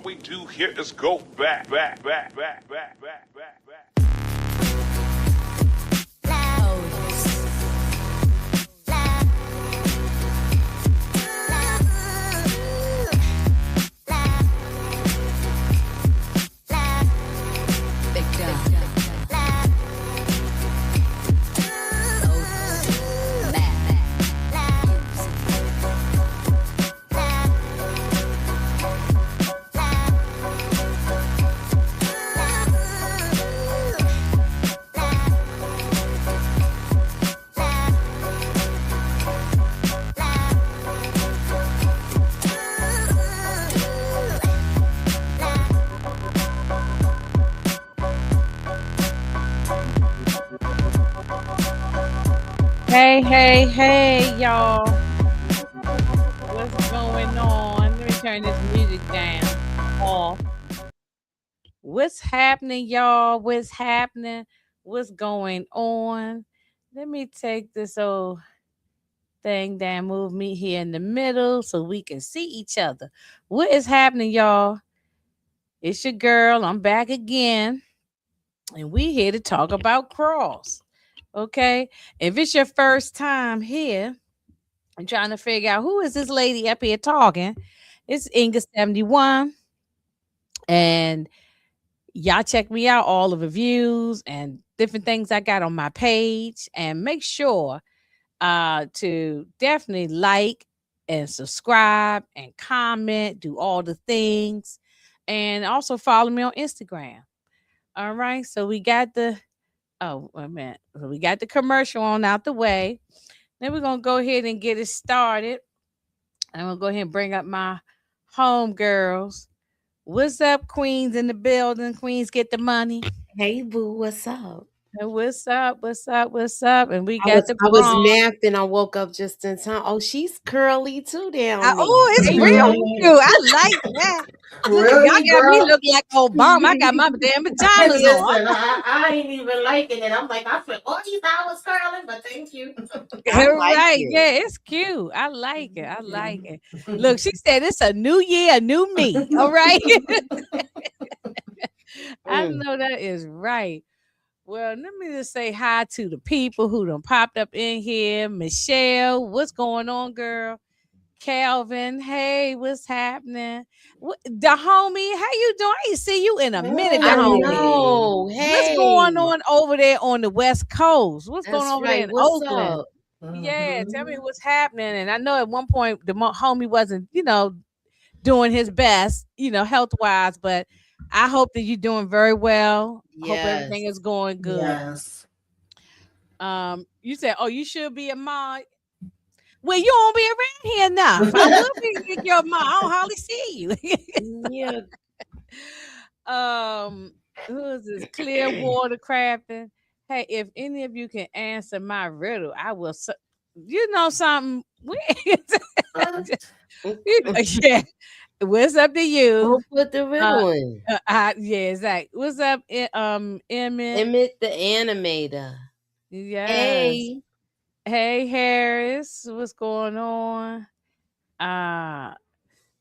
we do here is go back. Hey, y'all. What's going on? Let me turn this music down. Off. What's happening, y'all? What's happening? What's going on? Let me take this old thing down, move me here in the middle so we can see each other. What is happening, y'all? It's your girl. I'm back again. And we here to talk about cross. Okay. If it's your first time here, I'm trying to figure out who is this lady up here talking. It's Inga71. And y'all check me out, all the reviews and different things I got on my page. And make sure to definitely like and subscribe and comment, do all the things. And also follow me on Instagram. All right. So we got the wait a minute. So we got the commercial on out the way. Then we're gonna go ahead and get it started. I'm gonna go ahead and bring up my home girls. What's up, Queens in the building? Queens get the money. Hey boo, what's up? What's up? What's up? What's up? And we I got was the I was Bronx. napping. I woke up just in time. Oh, she's curly too down there. Oh, it's real cute. I like that. Look, Really, y'all got girl? me look like Obama. I got my damn pajamas on. Listen, I ain't even liking it. I'm like, I feel all these hours curling, but thank you. I like Right. it. Yeah, it's cute. I like it. I like it. Look, she said it's a new year, a new me. All right. I Mm. know that is right. Well, let me just say hi to the people who done popped up in here. Michelle, what's going on, girl? Calvin, hey, what's happening? The homie, how you doing? I ain't see you in a minute, the I homie. know. What's going Hey, on over there on the West Coast? What's going that's on over there right. in What's Oakland? up? Yeah, tell me what's happening. And I know at one point the homie wasn't, doing his best, health wise, but I hope that you're doing very well. Hope Yes. everything is going good. Yes. You said, "Oh, you should be a mom." Well, you won't be around here enough. I will be your mom. I don't hardly see Yeah. you. Who is this? Clearwater Crafting. Hey, if any of you can answer my riddle, I will. You know something? Yeah. What's up to you? Who put the Uh, riddle in? yeah, exactly. What's up, Emmett? Emmett the animator. Yes. Hey. Hey, Harris. What's going on? Uh,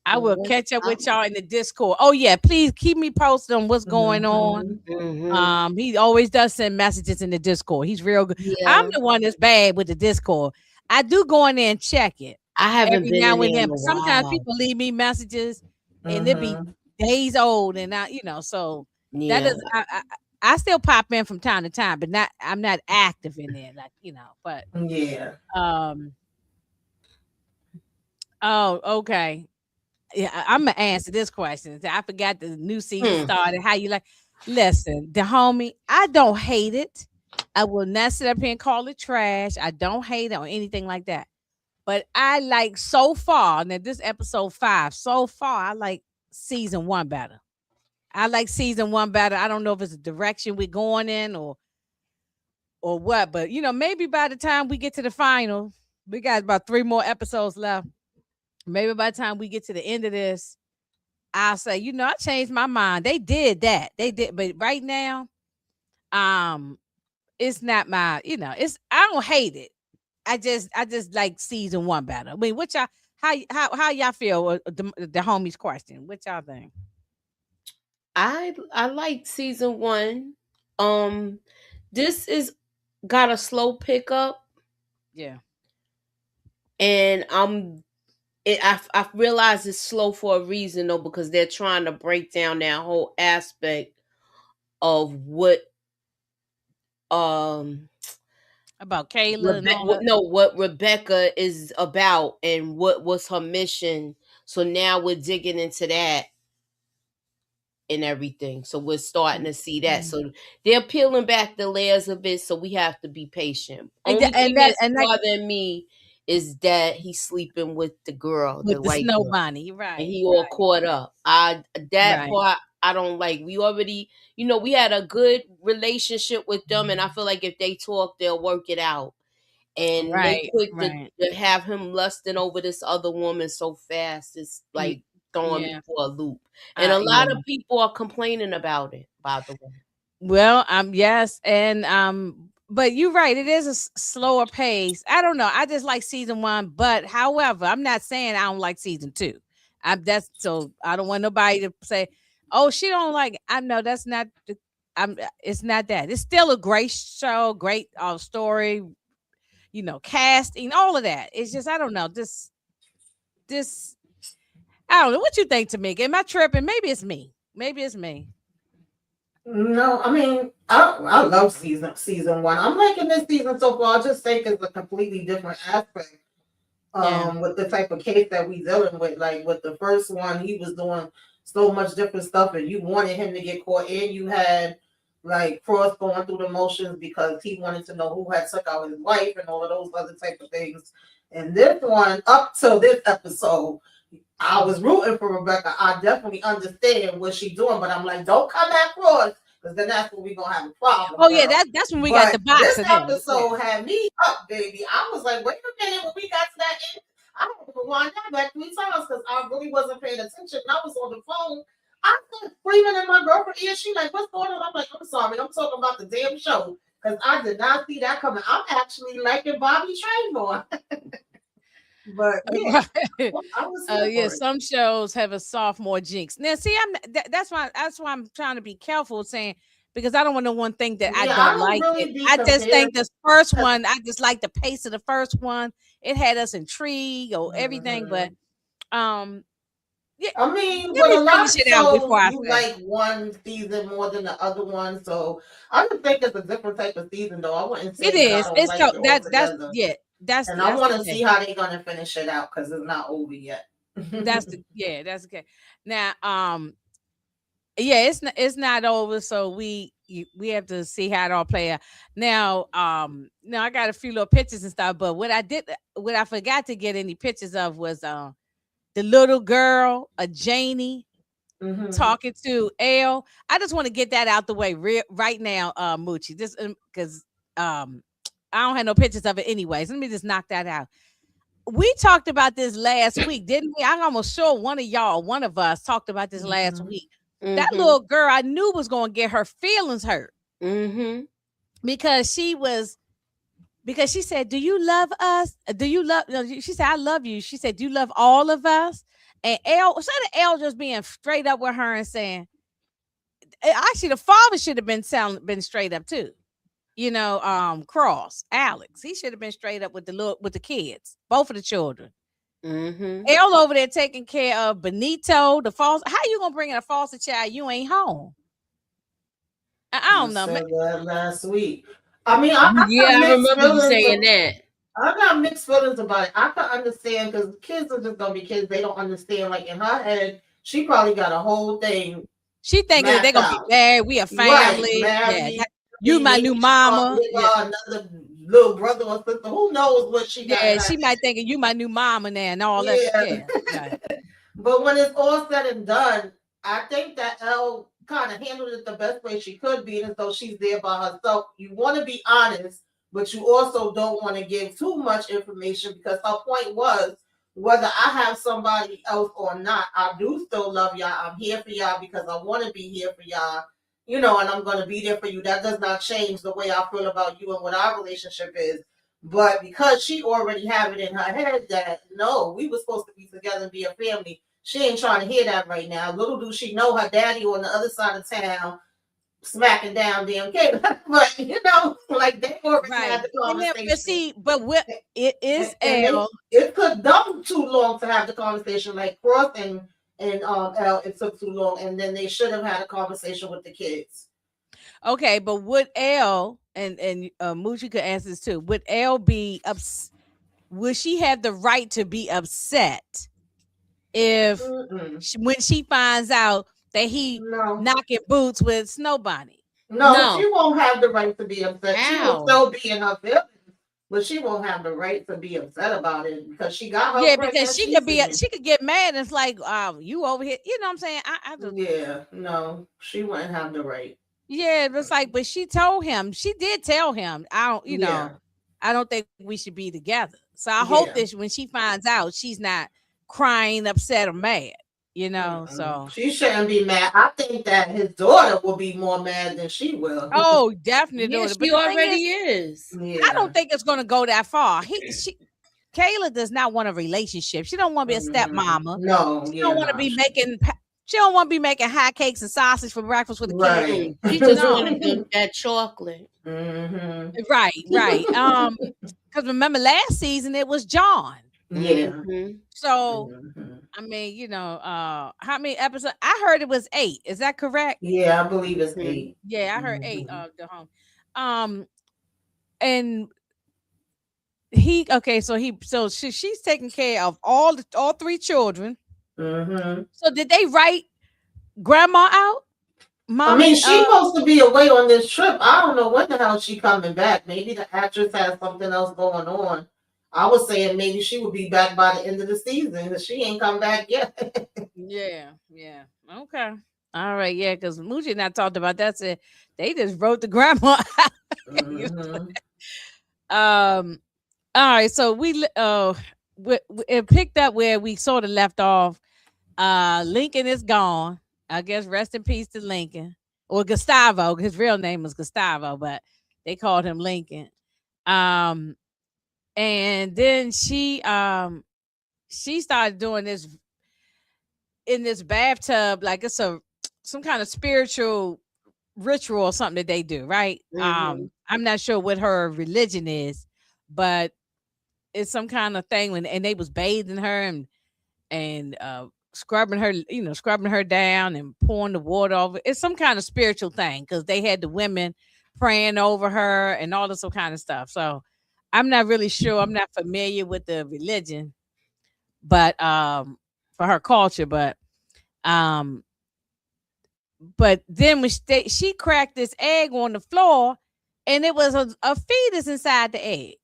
I will What's catch up up? with y'all in the Discord. Oh yeah, please keep me posted on what's going on. Mm-hmm. He always does send messages in the Discord. He's real good. I'm Yeah. the one that's bad with the Discord. I do go in there and check it I haven't every been in now and there then, in a but sometimes while. people leave me messages and it be days old, and so that Yeah. is I still pop in from time to time, but I'm not active in there, like but Yeah. um oh, okay. Yeah, I'm gonna answer this question. I forgot the new season Hmm. started. How you like? Listen, the homie, I don't hate it. I will not sit up here and call it trash. I don't hate it or anything like that. But I like so far. Now this episode 5. So far, I like season 1 better. I like season 1 better. I don't know if it's a direction we're going in or what, but maybe by the time we get to the final, we got about 3 more episodes left. Maybe by the time we get to the end of this, I'll say, I changed my mind. They did that. They did, but right now, um, it's not my, it's I don't hate it. I just like season 1 better. I mean, what y'all how y'all feel with the homies question? What y'all think? I like season 1. This is got a slow pickup, Yeah. and I realize it's slow for a reason though, because they're trying to break down that whole aspect of what um About Kayla and all that. no, what Rebecca is about and what was her mission. So now we're digging into that and everything. So we're starting to see that. So they're peeling back the layers of it. So we have to be patient. Only thing that's And that bothering me is that he's sleeping with the girl, the with the white snow girl, bunny, and right? he all caught up. That Right. part I don't like. We already, we had a good relationship with them, and I feel like if they talk, they'll work it out. And they Right. quick Right. to have him lusting over this other woman so fast. It's Ye- like throwing me Yeah. for a loop. And a Yeah. lot of people are complaining about it, by the way. Well, yes, and but you're right. It is a slower pace. I don't know. I just like season 1, but however, I'm not saying I don't like season 2. That's so I don't want nobody to say, "Oh, she don't like." I know that's not. It's not that. It's still a great show, great story. Casting, all of that. It's just I don't know. This. I don't know what you think, Tamika. Am I tripping? Maybe it's me. Maybe it's me. No, I mean, I love season 1. I'm liking this season so far. I just think it's a completely different aspect. Yeah. With the type of case that we dealing with. Like with the first one, he was doing so much different stuff, and you wanted him to get caught, and you had like Frost going through the motions because he wanted to know who had took out his wife and all of those other type of things. And this one, up till this episode, I was rooting for Rebecca. I definitely understand what she's doing, but I'm like, don't come at Frost, because then that's when we're gonna have a problem, Oh yeah, girl. that's when we got But the this boxer then. episode had me up, baby. I was like, wait a minute, when we got to that end, I had to rewind that back 3 times because I really wasn't paying attention. And I was on the phone. I was screaming in my girlfriend's ear. She like, what's going on? I'm like, I'm sorry. I'm talking about the damn show because I did not see that coming. I'm actually liking Bobby Train more. But yeah, I was here Yeah, for it. some shows have a sophomore jinx. Now, see, that's why I'm trying to be careful saying, because I don't want no one think that I Yeah, I don't don't like it. really be I just think compared. this first one, I just like the pace of the first one. It had us intrigued or everything, but um, yeah, I mean, let with me a lot finish of it out before shows, I you say. like one season more than the other one. So I just think it's a different type of season, though. I wouldn't It say that I is. don't It's like so it that's altogether. yeah, And I that's want the to see thing. how they're going to finish it out because it's not over yet. That's okay. Now, yeah, it's not over, so we have to see how it all play out. Now I got a few little pictures and stuff, but what I forgot to get any pictures of was the little girl, Janie, talking to Elle. I just want to get that out the way right now, Moochie, just because I don't have no pictures of it anyways. Let me just knock that out. We talked about this last week, didn't we? I'm almost sure one of us talked about this last week. That little girl I knew was going to get her feelings hurt because she said, "Do you love us? Do you love?" No, she said, "I love you." She said, "Do you love all of us?" And instead of Elle just being straight up with her and saying, actually, the father should have been straight up too. Cross Alex, he should have been straight up with the kids, both of the children. Elle over there taking care of Benito, the foster. How you gonna bring in a foster child? You ain't home. I I don't know. said that last week. I mean, I got Yeah, I mixed remember you feelings. saying that. I got mixed feelings about it. I can understand because kids are just gonna be kids. They don't understand. Like in her head, she probably got a whole thing She thinking that they're mapped gonna be out. married. We a Right, family. Yeah, married. you my Maybe new she thought mama. with another little brother or sister. Who knows what she got in Yeah, her she head? might thinking you my new mama now and all that. Yeah. Yeah, right. But when it's all said and done, I think that Elle kind of handled it the best way she could, being as though she's there by herself. You want to be honest, but you also don't want to give too much information because her point was whether I have somebody else or not, I do still love y'all. I'm here for y'all because I want to be here for y'all, and I'm going to be there for you. That does not change the way I feel about you and what our relationship is. But because she already have it in her head that no, we were supposed to be together and be a family, She ain't trying to hear that right now. Little do she know her daddy on the other side of town smacking down damn Caleb. But like they already had Right. the And then, conversation. but see, but what it is And L. it took them too long to have the conversation. Like Cross and L, it took too long, and then they should have had a conversation with the kids. Okay, but would L and Moochie could answer this too? Would L be would she have the right to be upset if when she finds out that he knocking boots with Snow Bunny? No, she won't have the right to be upset. How? She will still be in her feelings, but she won't have the right to be upset about it because she got her. Yeah, because she could get mad. And it's like, you over here. You know what I'm saying? I just, yeah, no, she wouldn't have the right. Yeah, it was like, but she told him. She did tell him. I don't, know, I don't think we should be together. So I hope that when she finds out, she's not crying, upset, or mad. So she shouldn't be mad. I think that his daughter will be more mad than she will. Oh, definitely. Yeah, she already is. Yeah. I don't think it's going to go that far. Kayla does not want a relationship. She don't want to be a stepmama. No, she don't want to be making. She don't want to be making hot cakes and sausage for breakfast with the kids. She just wanted that chocolate. Right. Because remember last season it was John. Yeah. So I mean, how many episodes? I heard it was 8. Is that correct? Yeah, I believe it's 8. Yeah, I heard 8 of the home. And she's taking care of all 3 children. So did they write grandma out? Mommy, I mean, she's supposed to be away on this trip. I don't know when the hell she coming back. Maybe the actress has something else going on. I was saying maybe she would be back by the end of the season, but she ain't come back yet. Yeah. Okay. All right, yeah, because Moochie and I talked about that. Said they just wrote the grandma out. All right, so we it picked up where we sort of left off. Lincoln is gone. I guess rest in peace to Lincoln or Gustavo. His real name was Gustavo, but they called him Lincoln. And then she started doing this in this bathtub, like it's some kind of spiritual ritual or something that they do, right? I'm not sure what her religion is, but it's some kind of thing and they was bathing her and scrubbing her down and pouring the water over. It's some kind of spiritual thing because they had the women praying over her and all this kind of stuff. So I'm not really sure. I'm not familiar with the religion, but for her culture, but then when she cracked this egg on the floor, and it was a fetus inside the egg.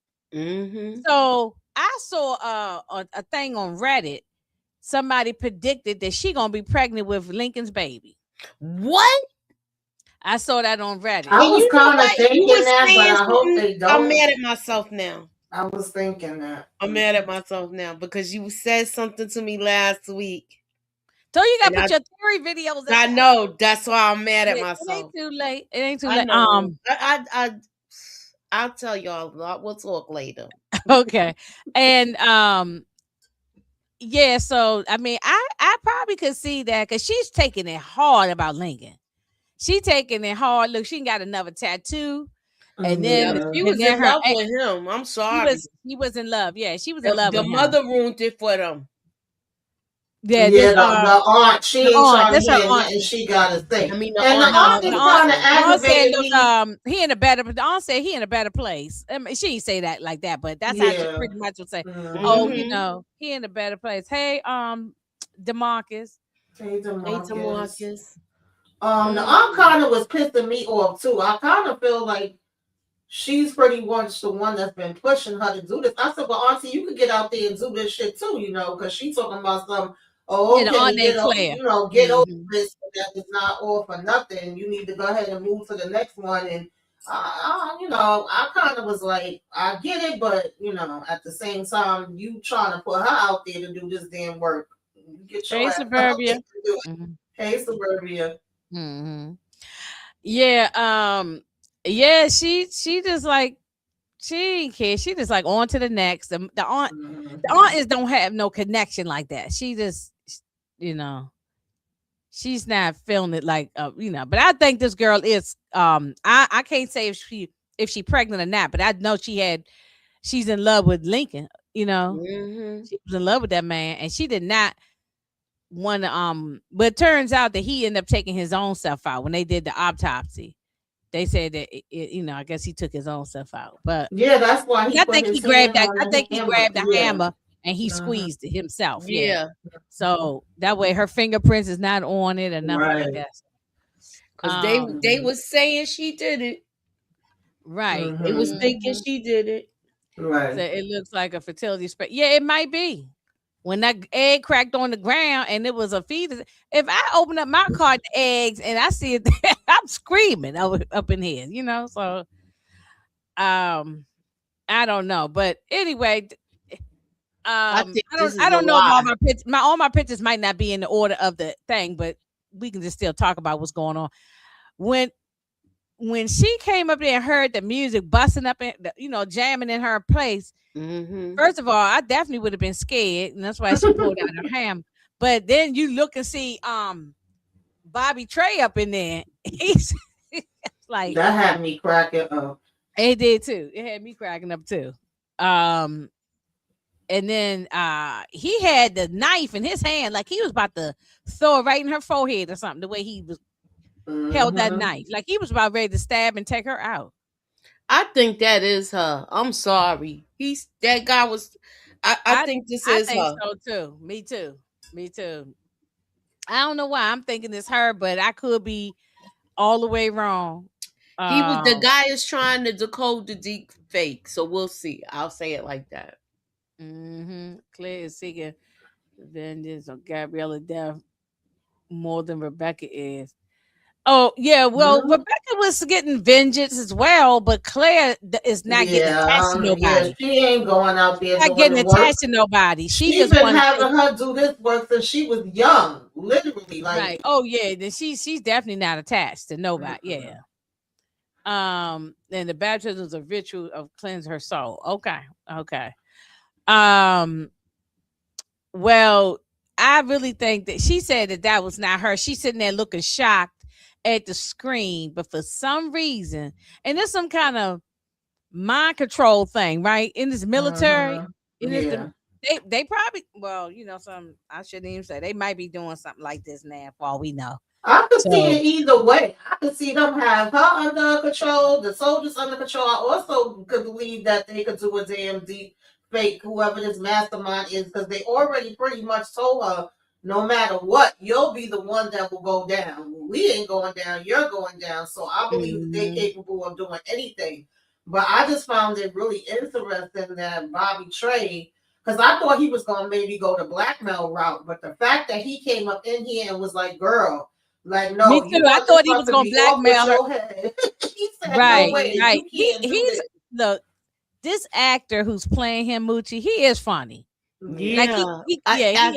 So I saw a thing on Reddit. Somebody predicted that she gonna be pregnant with Lincoln's baby. What? I saw that on Reddit. I was kind of thinking that, but I hope they don't. I'm mad at myself now. I was thinking that. I'm mad at myself now because you said something to me last week. So you gotta put your theory videos. I know. That's why I'm mad at myself. It ain't too late. It ain't too late. I'll tell y'all. We'll talk later. Okay. And yeah. So I mean, I probably could see that because she's taking it hard about Lincoln. She taking it hard. Look, she got another tattoo. And then she was in love with him. I'm sorry. He was in love. Yeah, she was in love with him. The mother ruined it for them. Yeah, the aunt, she ain't trying to hear nothing she got to say. I mean, the aunt is kind of aggravated me. He in a better. The aunt said he in a better place. I mean, she didn't say that like that, but that's how she pretty much would say. Oh, he in a better place. Hey, DeMarcus. Hey, DeMarcus. The aunt kind of was pissing me off too. I kind of feel like she's pretty much the one that's been pushing her to do this. I said, well, Auntie, you could get out there and do this shit too, because she's talking about some. Oh, okay, get over this. That is not all for nothing. You need to go ahead and move to the next one. And I kind of was like, I get it, but at the same time, you trying to put her out there to do this damn work. Get your Suburbia. Hey, Suburbia. Yeah. Yeah. She just like she ain't care. She just like on to the next. The aunt don't have no connection like that. She just you know, she's not feeling it like but I think this girl is I can't say if she pregnant or not, but I know she's in love with Lincoln, Mm-hmm. she was in love with that man, and she did not want to but it turns out that he ended up taking his own self out when they did the autopsy. They said that I guess he took his own self out, but Yeah, that's why he I put think he his grabbed hand that. on I think the he hammer. grabbed the Yeah. hammer and he Uh-huh. squeezed it himself. Yeah. Yeah, So that way her fingerprints is not on it or nothing like Right. that. because they Mhm. was saying she did it. Right. They was Mhm. thinking she did it. So Right. it looks like a fertility spray. Yeah, it might be. When that egg cracked on the ground and it was a fetus, if I open up my carton eggs and I see it, there, I'm screaming up in here, So I don't know, but anyway, I think this I is a don't know if all lie. my pictures all my pictures might not be in the order of the thing, but we can just still talk about what's going on. When she came up there and heard the music busting up in jamming in her place, Mm-hmm. first of all, I definitely would have been scared, and that's why she pulled out her ham. But then you look and see Bobby Trey up in there. He's like, That had me cracking up. it did too. It had me cracking up too. Um And then he had the knife in his hand, like he was about to throw it right in her forehead or something. The way he was held that Mhm. knife, like he was about ready to stab and take her out. I think that is her. I'm sorry. That guy was. I I think this I is think her. so too. Me too. Me too. I don't know why I'm thinking it's her, but I could be all the way wrong. The Um, guy is trying to decode the deep fake, so we'll see. I'll say it like that. Claire is seeking vengeance on Gabriella death more than Rebecca is. Oh yeah, well Mhm. Rebecca was getting vengeance as well, but Claire is not getting Yeah, attached to yeah, nobody. she ain't going out there Not doing getting the work. attached to nobody. She She just been want to take having her do this work since she was young, literally. Like, right. Oh yeah, then she's definitely not attached to nobody. mm-mm. Yeah. And the baptism is a ritual of cleanse her soul. Okay. Okay. Um. Well, I really think that she said that was not her. She's sitting there looking shocked at the screen, but for some reason, and there's some kind of mind control thing, right? In this military, Mhm. in this Yeah. they probably some I shouldn't even say they might be doing something like this now for all we know. I could see So it either way. I could see them have her under control, the soldiers under control. I also could believe that they could do a damn deep fake, whoever this mastermind is, because they already pretty much told her, no matter what, you'll be the one that will go down. We ain't going down, you're going down. So I believe that they're mhm. capable of doing anything. But I just found it really interesting that Bobby Trey, because I thought he was going to maybe go the blackmail route, but the fact that he came up in here and was like, girl, like, Me no, you too. I want this thought he stuff was to gonna be off with blackmail her. your head. He said, no Right, way, right. you can't do He's this. look, this actor who's playing him, Moochie, he is funny. Yeah. Like Yeah, yeah,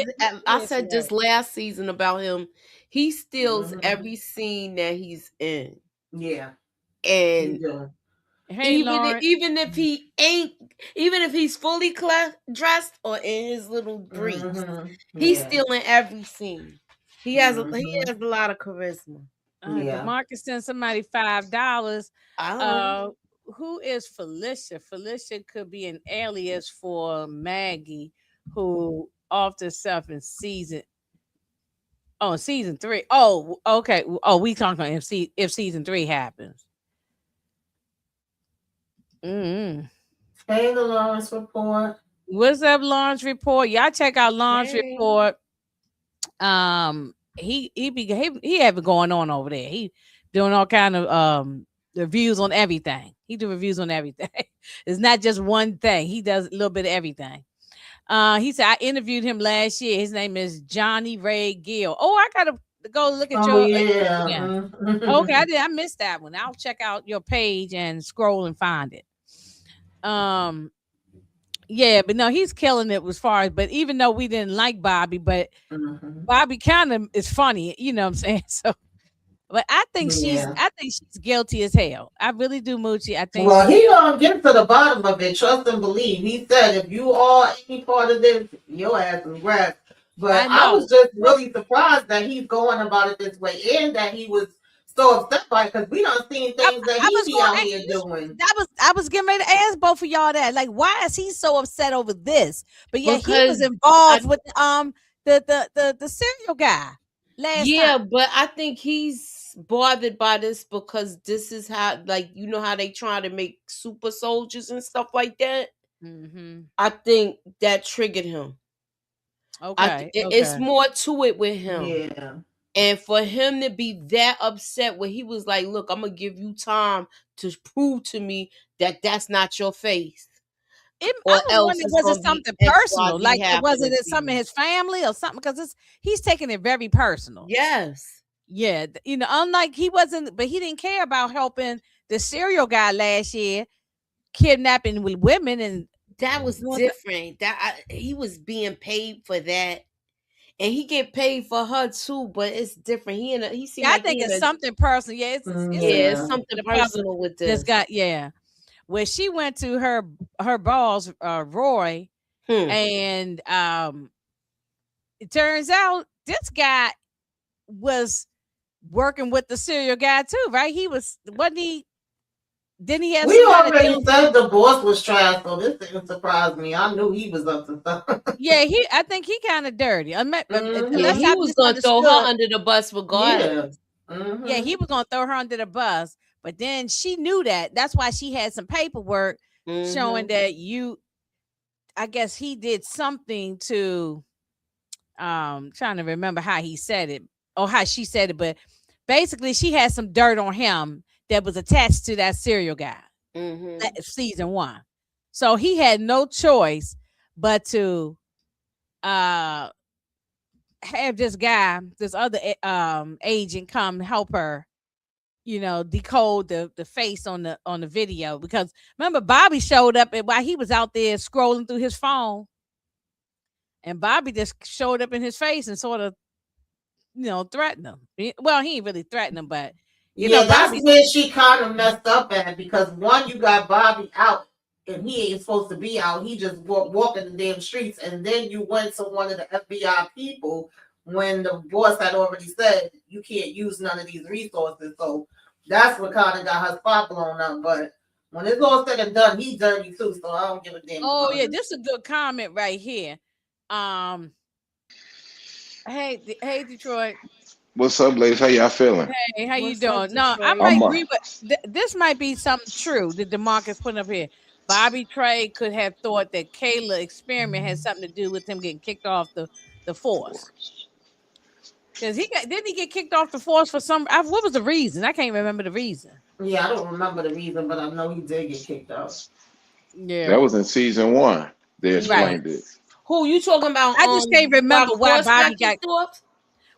I he is said this hilarious. last season about him. He steals Mm-hmm. every scene that he's in, Yeah. He and do. Hey Lauren. even if he's fully dressed or in his little briefs, Mm-hmm. he's Yeah. still in every scene. He Mm-hmm. has a lot of charisma. Yeah. DeMarcus sent somebody $5. Oh, Uh who is Felicia? Felicia could be an alias for Maggie, who offed herself in season 3. Oh, okay. Oh, we talking about if season 3 happens. Mm. Hey, the Lawrence report. What's up, Launch Report? Y'all check out Launch hey. Report. He have it going on over there. He doing all kind of reviews on everything. He do reviews on everything. It's not just one thing. He does a little bit of everything. He said I interviewed him last year. His name is Johnny Ray Gill. Oh, I gotta go look at Oh, your yeah. again. Okay, Mm-hmm. I missed that one. I'll check out your page and scroll and find it. Um, yeah, but no, he's killing it as far as. But even though we didn't like Bobby, but Mm-hmm. Bobby kind of is funny, you know what I'm saying? So, but Yeah. I think she's guilty as hell. I really do, Moochie. I think Well, she's he guilty. gonna get to the bottom of it. Trust and believe. He said, if you are any part of this, your ass is grass. But I I know. was just really surprised that he's going about it this way and that he was so upset by it because we don't seen things that I he was be going. out here doing. I was getting ready to ask both of y'all that. Like, why is he so upset over this? But yeah, he was Because involved with the serial guy last yeah, time. but I think he's bothered by this because this is how, like, you know how they try to make super soldiers and stuff like that. Mm-hmm. I think that triggered him. Okay. It's Okay. more to it with him. Yeah. And for him to be that upset where he was like, look, I'm going to give you time to prove to me that that's not your face. I Or was else wondering, it's was it going to be something personal? XYZ Like, was happening it to something in you. his family or something? Because he's taking it very personal. Yes. Yeah, unlike he wasn't, but he didn't care about helping the serial guy last year, kidnapping with women and That was doing different. He was being paid for that. And he get paid for her too, but it's different. He seemed Yeah, I like think he in it's a something personal. Yeah, yeah, it's Yeah. something the problem personal with this this. guy. Yeah, where she went to her boss, Roy, and it turns out this guy was working with the serial guy too, right? Wasn't he? Didn't he have We some kind of already deal? said the boss was trash, so this didn't surprise me. I knew he was up to something. Yeah, I think he kind of dirty. Yeah, Unless he I was gonna throw her misunderstood. under the bus Yeah. regardless. Yeah, he was gonna throw her under the bus, but then she knew that. That's why she had some paperwork showing that I guess he did something to trying to remember how he said it or how she said it, but basically she had some dirt on him that was attached to that serial guy. Season 1. So he had no choice but to have this other agent come help her, decode the face on the video, because remember Bobby showed up and while he was out there scrolling through his phone, and Bobby just showed up in his face and sort of threatened him. Well, he ain't really threatened him, but Yeah, that's Bobby. where she kind of messed up at because one, you got Bobby out and he ain't supposed to be out. He just walking the damn streets, and then you went to one of the FBI people when the boss had already said you can't use none of these resources. So that's what kind of got her spot blown up. But when it's all said and done, he's dirty too. So I don't give a damn. Oh yeah, this is a good comment right here. Hey, Detroit. What's up, ladies? How y'all feeling? Hey, how you What's up, doing? No, I Detroit? might I'm agree with this. Might be something true that DeMarcus put up here. Bobby Trey could have thought that Kayla experiment had something to do with him getting kicked off the force. Because didn't he get kicked off the force for what was the reason? I can't remember the reason. Yeah, I don't remember the reason, but I know he did get kicked out. Yeah, That was in season 1. They explained it. Who you talking about? I just can't remember why Bobby got kicked off.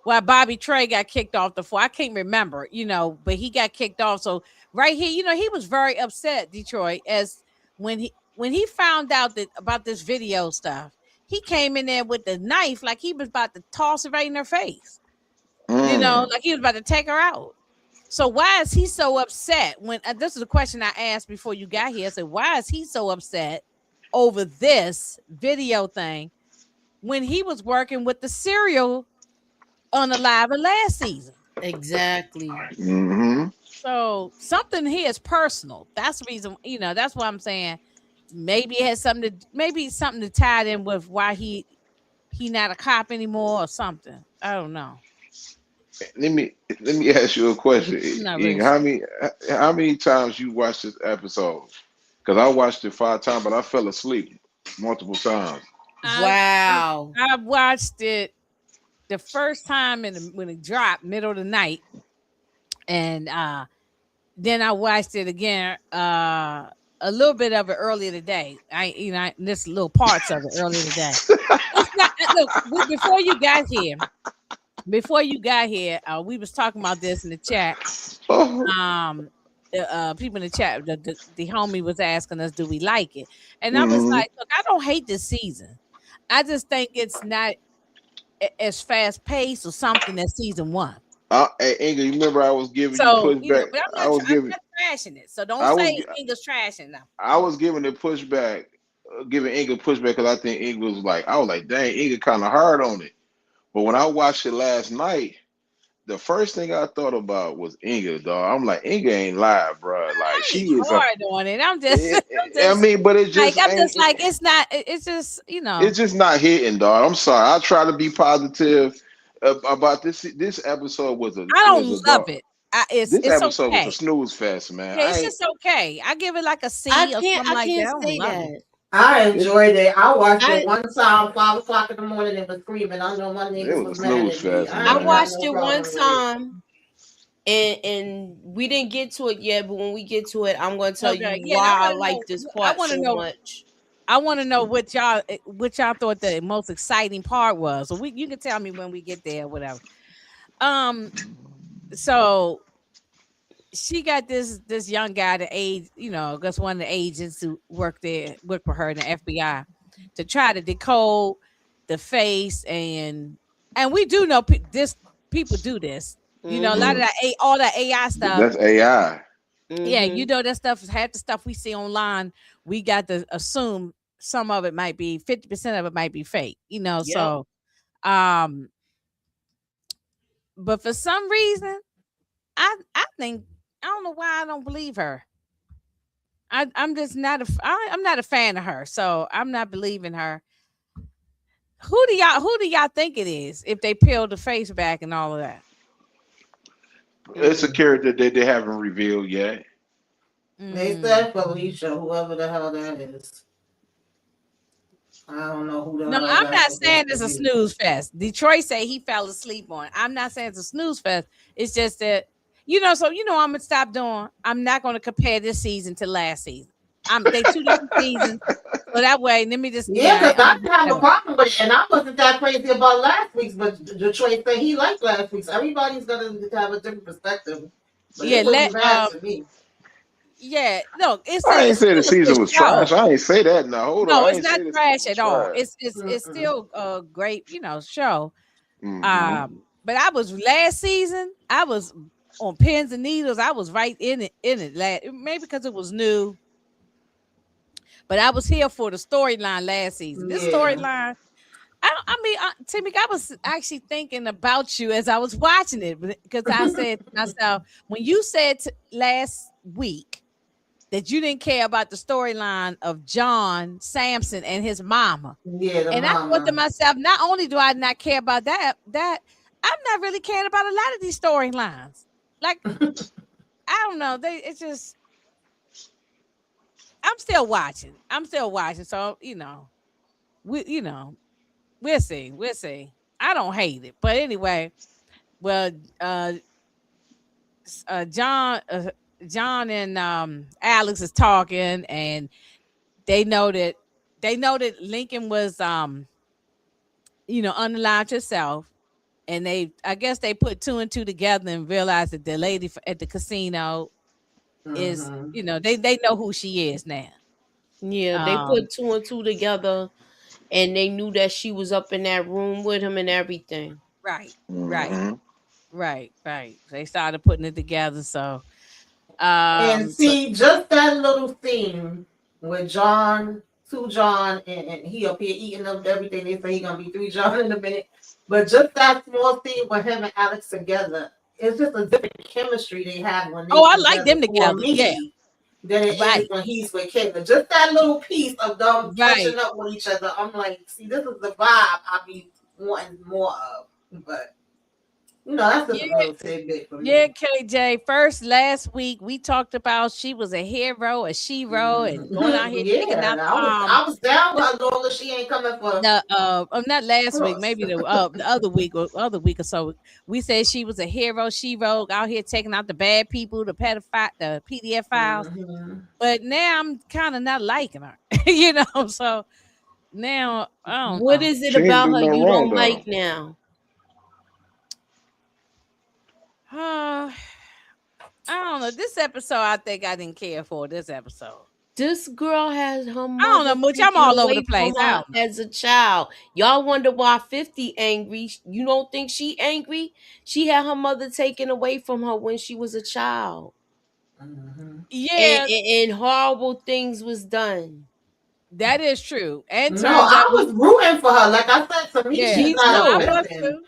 Why Bobby Trey got kicked off the force. I can't remember, but he got kicked off. So right here, he was very upset, Detroit, as when he found out about this video stuff. He came in there with the knife like he was about to toss it right in her face. Like he was about to take her out. So why is he so upset when this is a question I asked before you got here? I said, why is he so upset over this video thing when he was working with the serial Unalive last season? Exactly. So something here is personal. That's the reason, that's why I'm saying maybe it has something to tie it in with why he not a cop anymore or something. I don't know. Let me ask you a question. Really How many times you watched this episode? Because I watched it 5 times, but I fell asleep multiple times. Wow. I watched it the first time when it dropped, middle of the night, and then I watched it again a little bit of it earlier today. This little parts of it earlier today. It's not, look, before you got here, we was talking about this in the chat. The people in the chat, the homie was asking us, do we like it? And I was like, look, I don't hate this season. I just think it's not as fast paced or something as season 1. Hey, Inga, you remember I was giving you pushback? But I'm not trashing it. So don't say Inga's trashing them. I was giving it pushback, giving Inga pushback because I think Inga was like, I was like, dang, Inga kind of hard on it. But when I watched it last night, the first thing I thought about was Inga, dog. I'm like, Inga ain't live, bro. Like I she ain't is a. hard on it. I'm just, I'm I just mean, but it like, just ain't. it's not. It's just, It's just not hitting, dog. I'm sorry. I try to be positive about this. This episode I was don't a love dog. it. This It's episode was a okay. snooze fest, man. Yeah, I it's ain't. just okay. I give it like a C or something I like that. can't I don't say love it. that. I It, enjoyed it. I watched it I one time, 5 o'clock in the morning, and was screaming. I know my it neighbors was a was mad snooze at me. fest, I I ain't man. have watched no it one problem with it. time, and we didn't get to it yet, but when we get to it, I'm going to tell you Okay, yeah, and why I like this I part want to so know. much. I want to know what y'all thought the most exciting part was. So you can tell me when we get there, whatever. Um, so she got this young guy, the age, that's one of the agents who worked for her in the FBI, to try to decode the face, and we do know this people do this. A lot of Mhm. all that AI stuff. That's AI. Yeah, Mhm. that stuff is half the stuff we see online. We got to assume some of it might be 50% of it might be fake. Yep. So but for some reason, I think I don't know why I don't believe her. I'm just not I'm not a fan of her, so I'm not believing her. Who do y'all think it is if they peel the face back and all of that? It's a Mm. character that they haven't revealed yet. They Mm. said Felicia, whoever the hell that is. I don't know who the No, hell I'm that's not saying supposed to it's a be. snooze fest. Detroit say he fell asleep on it. I'm not saying it's a snooze fest. It's just that so I'm gonna stop doing. I'm not gonna compare this season to last season. They two different seasons, so that way let me just Yeah, because I'm I gonna didn't have a whatever. problem with it, and I wasn't that crazy about last week's, but Detroit said he liked last week's. Everybody's gonna have a different perspective, but Yeah, it wasn't bad to me. no, I ain't it's say the still a good season was trash. show. I ain't say that. Now hold on. No, I it's ain't not say the season trash was at all. trash. It's Mm-mm. still a great, show. Hmm But I was last season, I was on pins and needles. I was right in it maybe because it was new, but I was here for the storyline last season. This Yeah. storyline, I mean, Timmy, I was actually thinking about you as I was watching it because I said to myself, when you said last week that you didn't care about the storyline of John Sampson and his mama. Yeah, the And I thought to mama. myself, not only do I not care about that I'm not really caring about a lot of these storylines. Like, I don't know. It's just I'm still watching. I'm still watching. So, we we'll see. We'll see. I don't hate it. But anyway, well, uh uh John uh, John and Alex is talking, and they know that Lincoln was unalived herself, and I guess they put two and two together and realized that the lady at the casino is, Mm-hmm. they know who she is now. Yeah, they Um, put two and two together, and they knew that she was up in that room with him and everything. right, right, hmm right. They started putting it together. So, And so see, just that little thing with John, two John, and he up here eating up everything. They say he gonna be three John in a minute. But just that small thing with him and Alex together, it's just a different chemistry they have when they I like together them for together. Yeah, me than it is right, when he's with Kayla. Just that little piece of them right. catching up with each other. I'm like, see, this is the vibe I be wanting more of. But that's just a Yeah, little tidbit for yeah, me. KJ. First, last week we talked about she was a hero, a shero, and going out here taking Yeah, out I was down with her as long as she ain't coming for not last week, cross. maybe the other week or so. We said she was a hero. She wrote out here taking out the bad people, the pedophile, the PDF files. Hmm. But now I'm kind of not liking her, So now I don't What know. is it She ain't about do her nothing you wrong don't though. like now? Uh, I don't know. This episode, I think I didn't care for this episode. This girl has her I don't mother know, Mooch. I'm taken all over the away from place. I her don't know. as a child. Y'all wonder why 50 angry. You don't think she angry? She had her mother taken away from her when she was a child. Hmm. And, Yeah, and, and horrible things was done. That is true. And No, turns I out, was rooting for her. Like I said, to me, yeah, she's Me no, not I a too. was villain. too.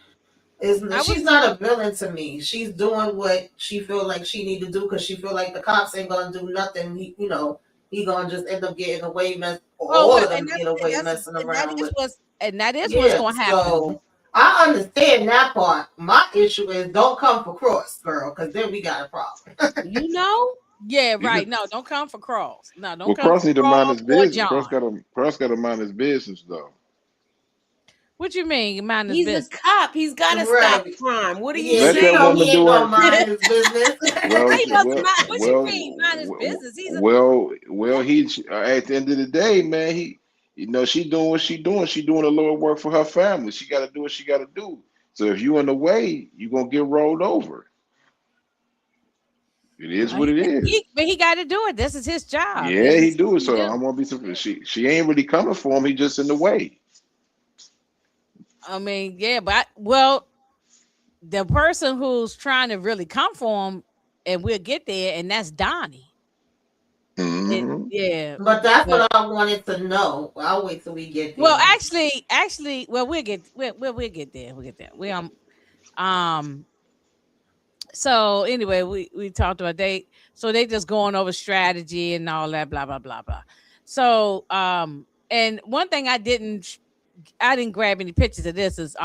I She's was not a villain to me. She's doing what she feel like she need to do because she feel like the cops ain't gonna do nothing. He gonna just end up getting away, or oh all well, of them and get away messing that around is with. what's Yeah, gonna happen. so I understand that part. My issue is don't come for cross, girl, because then we got a problem. You know? Yeah, You right. just No, don't come for Cross. No, don't well, come Cross for need to mind Cross his or business. John. Cross got to mind his business though. What you mean, mind his He's a business? cop. He's got to stop Right. crime. What are you Yeah, Let you that know saying? he woman ain't do gonna her. mind his business. Well, He doesn't mind. What you mean, mind his business? He's a He at the end of the day, man, she doing what she doing. She doing a little work for her family. She got to do what she got to do. So if you in the way, you gonna get rolled over. It is what it is. but he got to do it. This is his job. Yeah, This he is do what it. he So do. I'm gonna be surprised. She ain't really coming for him. He just in the way. I mean, yeah, well, the person who's trying to really come for him, and we'll get there, and that's Donnie. Hmm. Yeah, But that's but what I wanted to know. I'll wait till we get well, there. actually, well, we'll get there. We'll get there. Um. So anyway, we talked about they just going over strategy and all that, blah blah blah blah. So and one thing I didn't grab any pictures of this is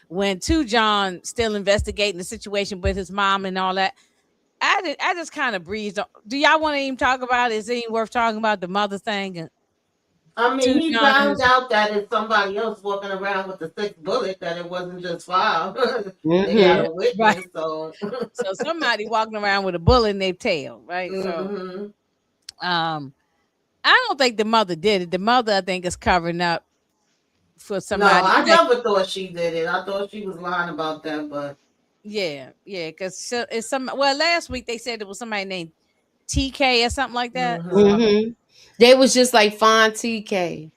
when Two John still investigating the situation with his mom and all that. I just kind of breezed. Do y'all want to even talk about it? Is it even worth talking about the mother thing and I mean, Two he John and found his? out that it's somebody else walking around with the sixth bullet, that it wasn't just five. They got Yeah, Mm-hmm. a right. witness, so. So somebody walking around with a bullet in their tail, right? So Hmm. um, I don't think the mother did it. The mother, I think, is covering up for No, somebody. I never thought she did it. I thought she was lying about that, but. Yeah, because it's some. Well, last week they said it was somebody named TK or something like that. Hmm. Mm-hmm. They was just like fine TK.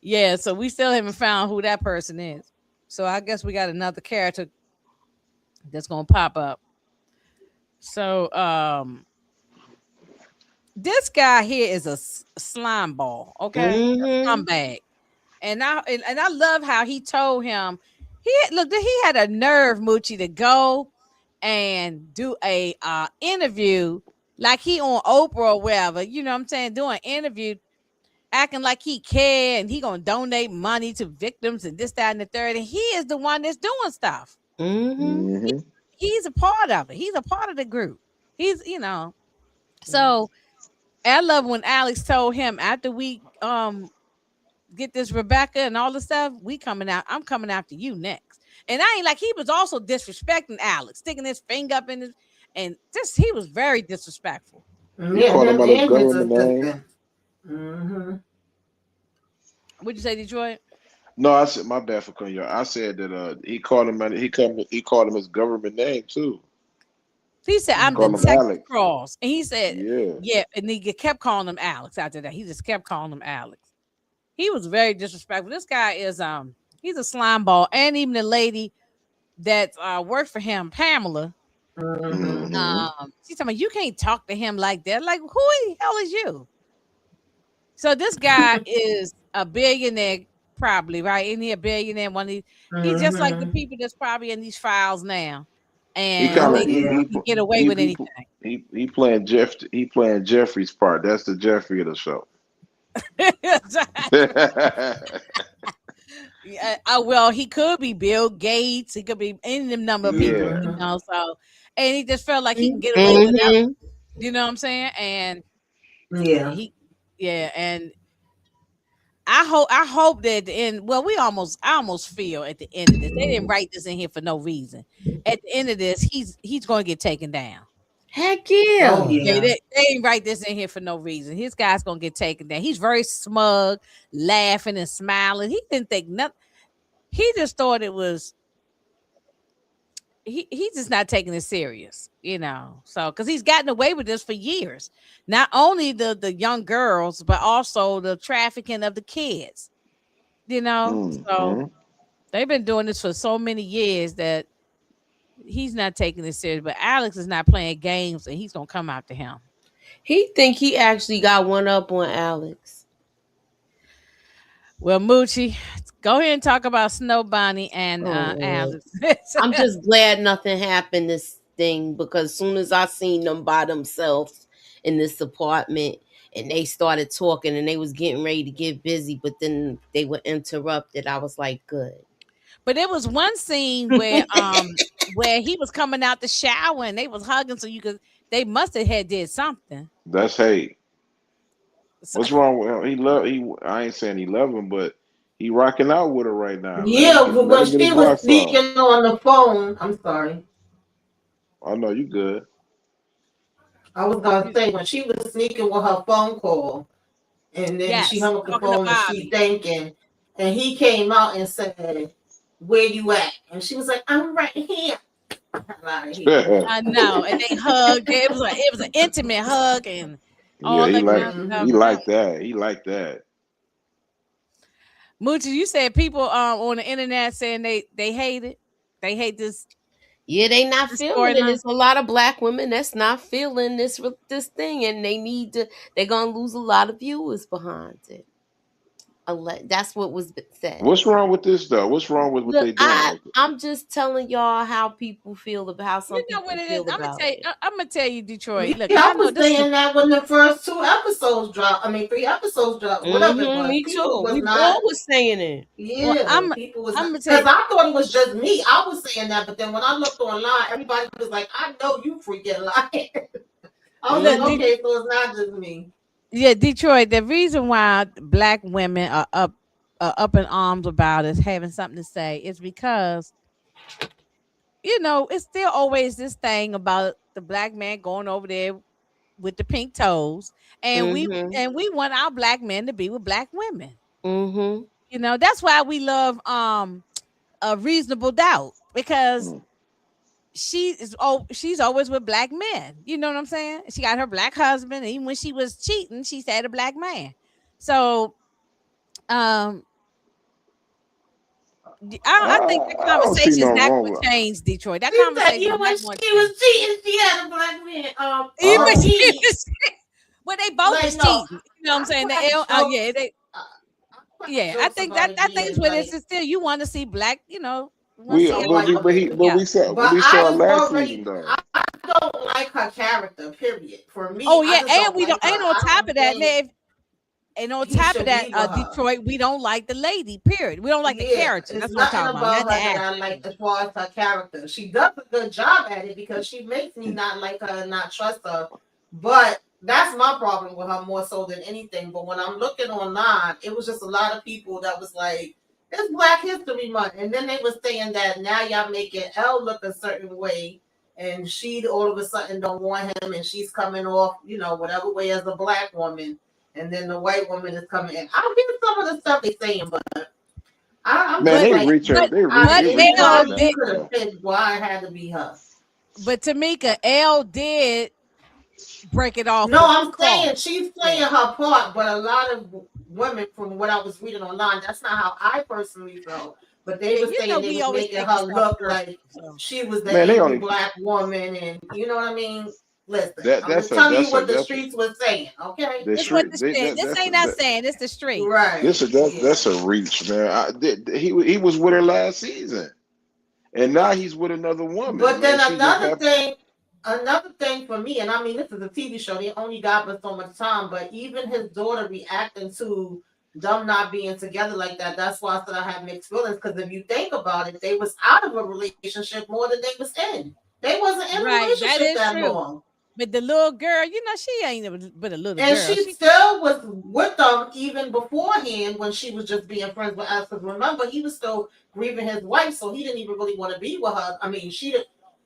Yeah, so we still haven't found who that person is. So I guess we got another character that's gonna pop up. So this guy here is a slime ball, okay, a Mm-hmm. scumbag, and I love how he told him he had a nerve, Moochie, to go and do a interview like he on Oprah or wherever, you know what I'm saying, doing an interview acting like he care and he gonna donate money to victims and this, that, and the third. And he is the one that's doing stuff. Mm-hmm. Hmm. He's a part of it. He's a part of the group. He's. So I love when Alex told him after we get this Rebecca and all the stuff, we coming out. I'm coming after you next. And I ain't like he was also disrespecting Alex, sticking his finger up in his and just he was very disrespectful. He Yeah, called him him out his and his government name. assistant. Hmm. Would you say, Detroit? No, I said my bad for cutting you. I said that he called him he called him his government name too. He said, He I'm called him Detective Alex. Cross. And he said, Yeah. yeah. And he kept calling him Alex after that. He just kept calling him Alex. He was very disrespectful. This guy is he's a slime ball. And even the lady that worked for him, Pamela, Hmm. Hmm. she's telling me, you can't talk to him like that. Like, who the hell is you? So this guy is a billionaire, probably, right? Isn't he a billionaire? He's just like the Hmm. people that's probably in these files now. He And kind Oh of they yeah. can get away with anything. he playing he playing Jeffrey's part. That's the Jeffrey of the show. Yeah, well, he could be Bill Gates. He could be any of them number of people, Yeah. you Hmm. know. So, and he just felt like he can get away with that. Mm-hmm. You know what I'm saying? And Yeah. he, yeah, and I hope that at the end. Well, I almost feel at the end of this, they didn't write this in here for no reason. At the end of this, he's going to get taken down. Heck Oh yeah. Yeah, yeah. they ain't write this in here for no reason. His guy's going to get taken down. He's very smug, laughing and smiling. He didn't think nothing. He just thought it was he's just not taking it serious, you know. So because he's gotten away with this for years, not only the young girls, but also the trafficking of the kids, you know. So Hmm. they've been doing this for so many years that he's not taking it serious. But Alex is not playing games, and he's gonna come after him. He think he actually got one up on Alex. Well, Moochie, go ahead and talk about Snow Bonnie and Oh Lord. Alex. I'm just glad nothing happened this thing because as soon as I seen them by themselves in this apartment and they started talking and they was getting ready to get busy, but then they were interrupted. I was like, good. But there was one scene where he was coming out the shower and they was hugging, so you could they must have had did something. That's hate. So, What's wrong with him? He love he. I ain't saying he love him, but he rocking out with her right now. Yeah, but Let when him get his she was rocks off. speaking on the phone, I'm sorry. I know you good. I was gonna say when she was sneaking with her phone call, and then she yes, hung up the talking to phone and she Bobby. thinking, and he came out and said, "Where you at?" And she was like, "I'm right here." I'm out of here. I know, and they hugged. It was an intimate hug and Yeah, all he that kind like of stuff. he Mm-hmm. like that. He like that. Moochie, you said people on the internet saying they hate it. They hate Yeah, they not this feeling it. storyline. There's a lot of black women that's not feeling this thing, and they need to. They're gonna lose a lot of viewers behind it. That's what was said. What's wrong with this though? What's wrong with what Look, they doing? Like, I'm just telling y'all how people feel about how some You know what people it is. feel about it. I'm gonna tell you, Detroit. Look, Yeah, I I know was this is a saying that when the first two episodes dropped. I mean, three episodes dropped, whatever it was. Me People too. was We not. all was saying it. well. Yeah, people was I'm not. gonna tell Because you. I thought it was just me. I was saying that, but then when I looked online, everybody was like, "I know you freaking lying." I was like, Look, Hmm. "Okay, so it's not just me." yeah, Detroit. The reason why black women are up in arms about us having something to say is because it's still always this thing about the black man going over there with the pink toes, and Mm-hmm. we want our black men to be with black women. Mm-hmm. That's why we love a reasonable doubt because mm. she's always with black men. You know what I'm saying? She got her black husband, and even when she was cheating, she had a black man. So um I think that I don't see conversation is nothing not wrong going with. to change, Detroit. That She said, conversation "You is when not she going to change. was cheating, she had a black man." Even Huh? He well, they both like was no. cheating. You know what I'm I saying? crack Yeah, jokes. they I, I crack yeah. I jokes think about it that thing is being what it like is. Still, you want to see black. You want to We see a but everybody white we but woman. he but together. But we saw I it was last season already. though. I don't like her character. Period. For me, Oh I yeah, just and don't we don't. like her. And on I top don't of that, think Ned, and on he top of should that, be with her. Detroit, we don't like the lady. Period. We don't like the Yeah, character. it's That's what I'm nothing talking about, not about the her that I like actor. as far as her character. She does a good job at it because she makes me not like her and not trust her. But that's my problem with her more so than anything. But when I'm looking online, it was just a lot of people that was like, it's Black History Month. And then they were saying that now y'all making Elle look a certain way. And she all of a sudden don't want him and she's coming off, whatever way as a black woman. And then the white woman is coming in. I hear some of the stuff they saying, but I'm Man, just But they like, reaching they but they reaching L on anybody that you did. could have though. picked why it had to be her. But Tamika, L did break it off No, with I'm saying Carl. she's playing Yeah. her part, but a lot of women, from what I was reading online, that's not how I personally felt. But they Yeah, were saying they we was always making taking her stuff look personal. like So she was the Man, they angry only black woman, and you know what I mean. Listen, that I'm just telling you what the that's a streets were saying, okay? the it's what street the they, street. This ain't us saying. It's the streets. Right, yeah. that's a reach, man. He was with her last season, and now he's with another woman, But man. then She just have another thing for me, and I mean this is a TV show, they only got us so much time, but even his daughter reacting to them not being together like that, that's why I said I have mixed feelings. Because if you think about it, they was out of a relationship more than they was in. They wasn't in a Right. That relationship is that true. long. But the little girl, she ain't but a little And girl. she She still was with them even beforehand when she was just being friends with us. Because remember, he was still grieving his wife, so he didn't even really want to be with her. I mean,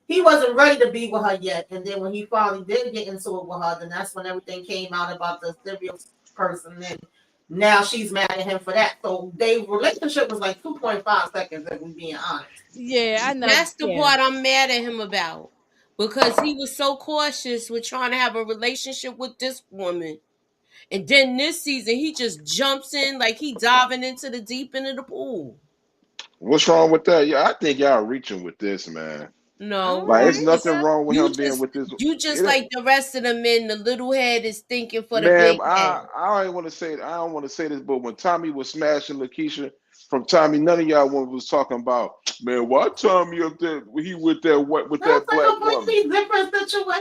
he wasn't ready to be with her yet. And then when he finally did get into it with her, then that's when everything came out about the serial person. And now she's mad at him for that. So their relationship was like 2.5 seconds, if we're being honest. yeah, I know. That's the Yeah. part I'm mad at him about because he was so cautious with trying to have a relationship with this woman. And then this season, he just jumps in like he diving into the deep end of the pool. what's wrong with that? Yeah, I think y'all reaching with this, man. No, All Like you it's right. nothing just wrong with you him being just with this. you just It, like the rest of the men. The little head is thinking for the man, big head. I don't want to say I don't want to say this, but when Tommy was smashing Lakeisha, from Tommy, none of y'all one was talking about, man, why Tommy up there when he with that what with That's that a black woman? completely different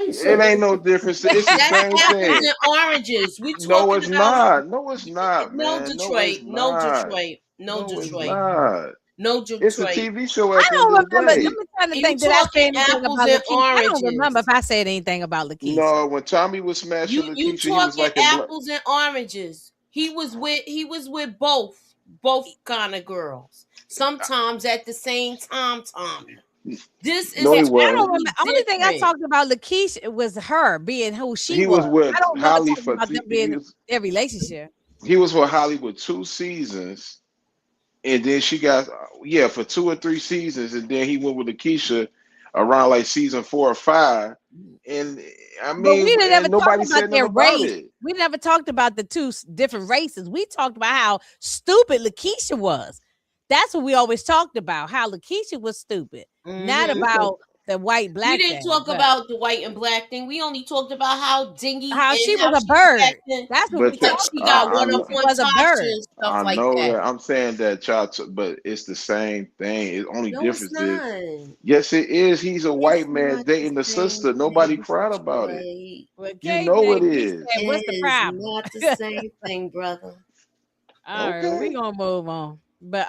It ain't situation. no difference. It's the That's same apples thing. and oranges. We No, talking it's about not. No, it's not, no man. No, it's Detroit, no not. Detroit, no No, it's Detroit, not. no It's a Detroit. TV show I at the end don't of the remember. Let day. me try to You think. Did I say talking anything apples about and Lakeisha? I don't remember if oranges. I said anything about Lakeisha. No, when Tommy was smashing You Lakeisha, he was talking like in black. apples and oranges. He was with both kind of girls. Sometimes at the same time, Tommy. This is No, Yeah, he I don't wasn't. remember. totally Only thing I different. talked about Lakeisha was her being who she He was. was I with don't remember Holly talking for about them being their relationship. he was with Holly with 2 seasons, and then she got yeah for 2 or 3 seasons, and then he went with Lakeisha around like season 4 or 5, and I But we mean, didn't ever and talk nobody about said nothing their about race. it. We never talked about the two different races. We talked about how stupid Lakeisha was. That's what we always talked about. How Lakeisha was stupid, not Hmm It's a, about the white We black didn't thing, talk but about the white and black thing. We only talked about how dingy how she and was how a she was bird. acting That's what we but like talked she about. got one up Lakeisha on was a Tasha bird. and stuff I like know that. that I'm saying that y'all, but it's the same thing. The only No, it's difference is, not. yes, it is. He's a white It's man not the dating the same sister. Nobody thing, cried about it. Detroit. With You K know it baby is. said, "What's It the is problem?" not the same thing, brother. All right, we Okay. gonna move on. But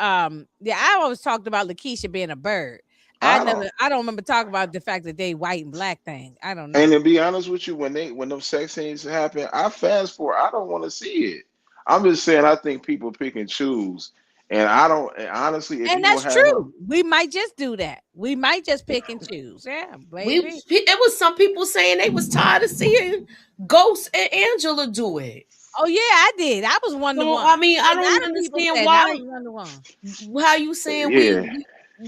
yeah, I always talked about Lakeisha being a bird. I don't. I don't remember talking about the fact that they white and black thing. I don't And know. to be honest with you, when them sex scenes happen, I fast forward. I don't want to see it. I'm just saying I think people pick and choose. And I don't and honestly, if And you're that's gonna have him, true. We might just do that. We might just pick and choose. Yeah, baby. It was some people saying they was tired of seeing Ghost and Angela do it. Oh yeah, I did. I was one to So one. I mean, I A don't lot of people understand said that I why. was one to one. How you saying yeah.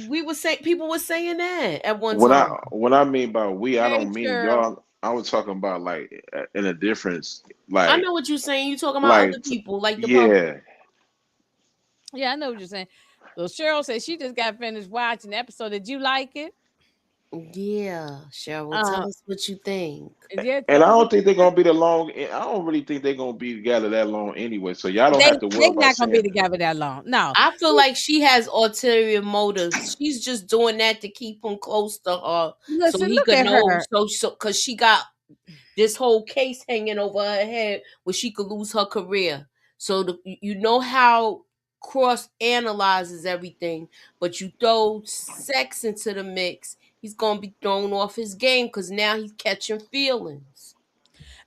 we were saying people were saying that at one What I time. what I mean by we, I Hey, don't mean Cheryl. y'all. I was talking about like in a difference, I like know what you're saying. You talking about other like people, like the public. yeah. Yeah, I know what you're saying. So Cheryl said she just got finished watching the episode. Did you like it? Yeah, Cheryl, Uh, tell us what you think. yeah, And tell I us what don't think you they're think. gonna be the long. I don't really think they're gonna be together that long anyway. So y'all don't They have to worry they about not gonna be saying that. together that long. No. I feel like she has ulterior motives. She's just doing that to keep him close to her, so Listen, he look could at know. her. So, because she got this whole case hanging over her head, where she could lose her career. So you know how Cross analyzes everything, but you throw sex into the mix, he's gonna be thrown off his game because now he's catching feelings.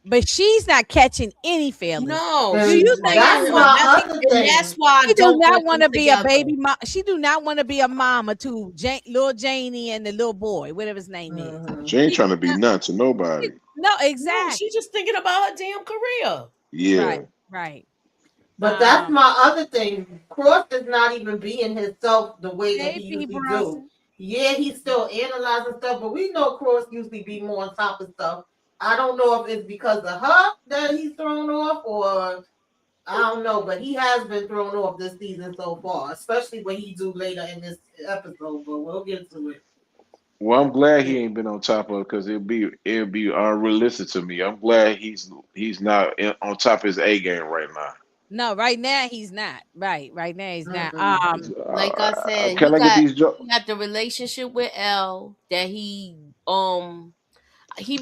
But she's not catching any feelings. No, Do she's you And think fighting she that's him, want and my that's other and that's thing. why I she do don't not want want them to be a together. baby mom. She do not want to be a mama to little Janie and the little boy, whatever his name is. Mhm. She ain't She trying do to be not, none to nobody. no, No, exactly. she's just thinking about her damn career. Right, Yeah. right. But that's Um, my other thing. Cross is not even being himself the way that hey he P usually do. Bronson. Yeah, he's still analyzing stuff, but we know Cross usually be more on top of stuff. I don't know if it's because of her that he's thrown off, or I don't know, but he has been thrown off this season so far, especially what he do later in this episode. But we'll get to it. Well, I'm glad he ain't been on top of it because it'd be unrealistic to me. I'm glad he's not on top of his A game right now. No, right now he's not. Right now he's not. Mm-mm. Like I said, Can I get these he got the relationship with Elle that he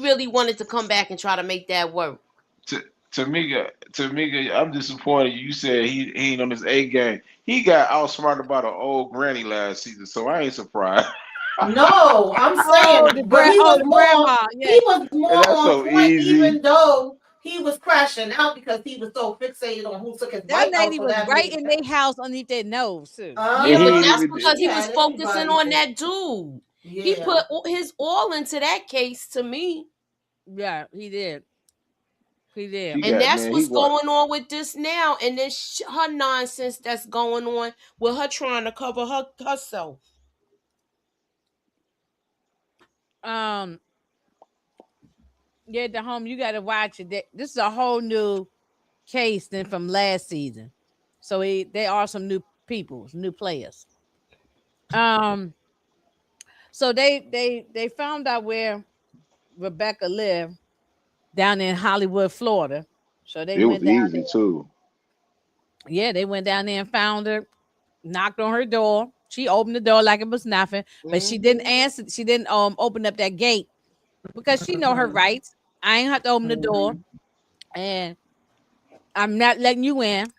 really wanted to come back and try to make that work. to Tamika, I'm disappointed. You said he ain't on his A game. He got outsmarted by the old granny last season, so I ain't surprised. No, I'm Oh, saying, but he was the more grandma. Yeah. he was more And that's on so point, easy. even though he was crashing out because he was so fixated on who took his That bite out lady for was that right big. in their house underneath their nose too. Yeah, And but he ain't that's Uh-huh. even because He he was had focusing everybody on for that dude. He yeah. put his all into that case to me. Yeah, he did. He he did. And got that's man, he what's what going on with this now. And then her nonsense that's going on with her trying to cover herself. Um, yeah, the home you got to watch it. This is a whole new case than from last season. So there are some new people, new players. Um, So they found out where Rebecca lived down in Hollywood, Florida. So they It was went down easy there. too. Yeah, they went down there and found her, knocked on her door. She opened the door like it was nothing, but she didn't Mm-hmm. answer. She didn't open up that gate because she know her rights. I ain't have to open the door, and I'm not letting you in.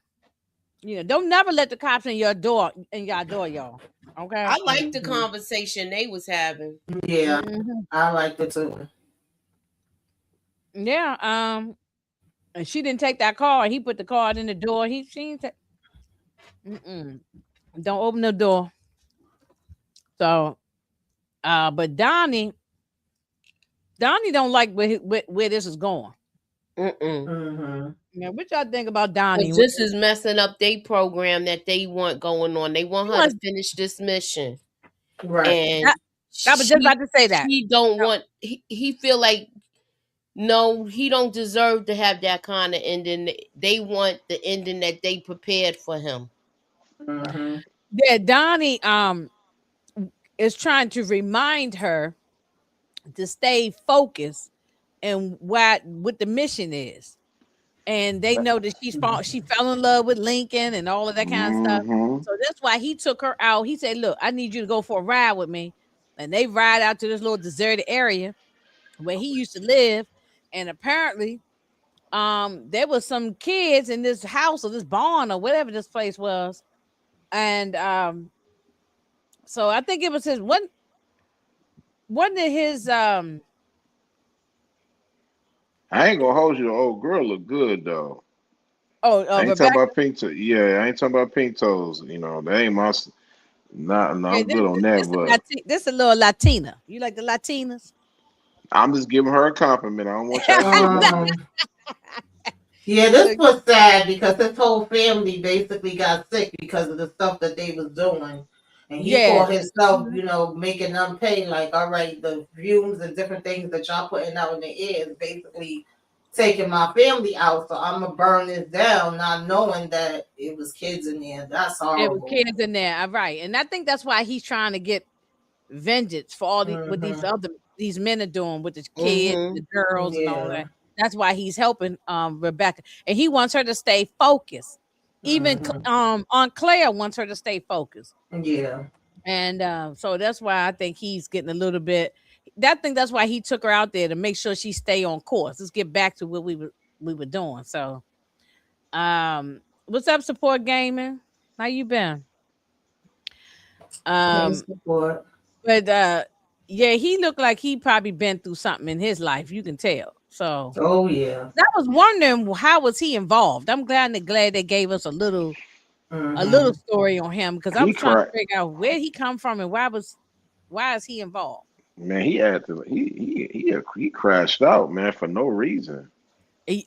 You know, don't never let the cops in your door, y'all. Okay. I like the conversation they was having. Yeah, Mhm. I liked it too. Yeah. And she didn't take that card. He put the card in the door. She didn't mm-mm. Don't open the door. So, but Donnie don't like where this is going. Mm-mm. Now, what y'all think about Donnie? Because this is messing up their program that they want going on. They want He her to wants, finish this mission. Right. And I was just about to say that. she don't want, he feel like, no, he don't deserve to have that kind of ending. They want the ending that they prepared for him. Yeah, Donnie is trying to remind her to stay focused and what the mission is. And they know that she fell in love with Lincoln and all of that kind of stuff. Hmm. So that's why he took her out. He said, "Look, I need you to go for a ride with me." And they ride out to this little deserted area where he used to live. And apparently, there was some kids in this house or this barn or whatever this place was. And so I think it was his wasn't it his I ain't gonna hold you. The old girl look good though. I ain't talking Rebecca. about pink toes. Yeah, I ain't talking about pink toes. You know, that ain't my. Not, no, Yeah, I'm good on that, but this a little Latina. You like the Latinas? I'm just giving her a compliment. I don't want y'all to get mad. Yeah, this was sad because his whole family basically got sick because of the stuff that they was doing. And he Yeah. called himself, making them pay like, all right, the fumes and different things that y'all putting out in the air is basically taking my family out. So I'm gonna burn this down, not knowing that it was kids in there. That's It was horrible. kids in there, right? And I think that's why he's trying to get vengeance for all what these men are doing with the kids, Mm-hmm. the girls, and all Yeah. that. That's why he's helping Rebecca, and he wants her to stay focused. Even Aunt Claire wants her to stay focused. Yeah. And so that's why I think he's getting a little bit. That's why he took her out there to make sure she stay on course. Let's get back to what we were doing. So, what's up, support gaming? How you been? Support. But yeah, he looked like he probably been through something in his life. You can tell. So, Oh yeah. I was wondering how was he involved. I'm glad they gave us a little story on him because I He was trying to cried. figure out where he come from and why is he involved. Man, he had to. He crashed out, man, for no reason. Well,